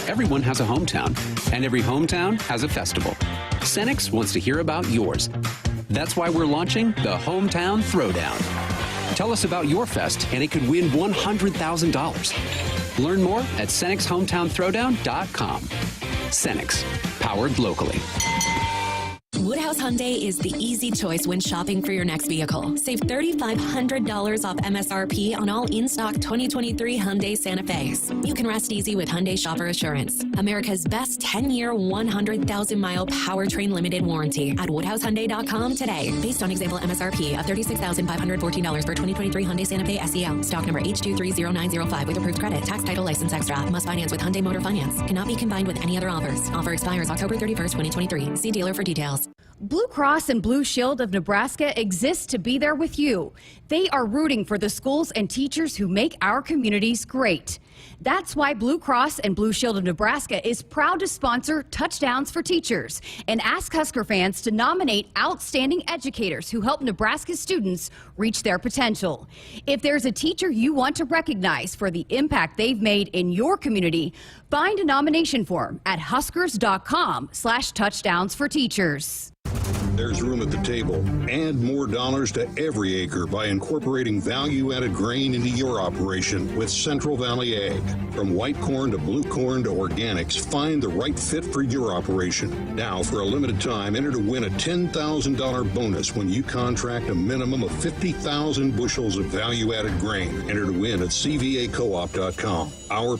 Everyone has a hometown, and every hometown has a festival. Cenex wants to hear about yours. That's why we're launching the Hometown Throwdown. Tell us about your fest, and it could win $100,000. Learn more at CenexHometownthrowdown.com. Cenex, powered locally. Woodhouse Hyundai is the easy choice when shopping for your next vehicle. Save $3,500 off MSRP on all in-stock 2023 Hyundai Santa Fe's. You can rest easy with Hyundai Shopper Assurance, America's best 10-year, 100,000-mile powertrain limited warranty at WoodhouseHyundai.com today. Based on example MSRP of $36,514 for 2023 Hyundai Santa Fe SEL. Stock number H230905 with approved credit. Tax title license extra. Must finance with Hyundai Motor Finance. Cannot be combined with any other offers. Offer expires October 31st, 2023. See dealer for details. Blue Cross and Blue Shield of Nebraska exists to be there with you. They are rooting for the schools and teachers who make our communities great. That's why Blue Cross and Blue Shield of Nebraska is proud to sponsor Touchdowns for Teachers and ask Husker fans to nominate outstanding educators who help Nebraska students reach their potential. If there's a teacher you want to recognize for the impact they've made in your community, find a nomination form at huskers.com/touchdownsforteachers. There's room at the table and more dollars to every acre by incorporating value-added grain into your operation with Central Valley Ag. From white corn to blue corn to organics, find the right fit for your operation. Now, for a limited time, enter to win a $10,000 bonus when you contract a minimum of 50,000 bushels of value-added grain. Enter to win at cvacoop.com. Our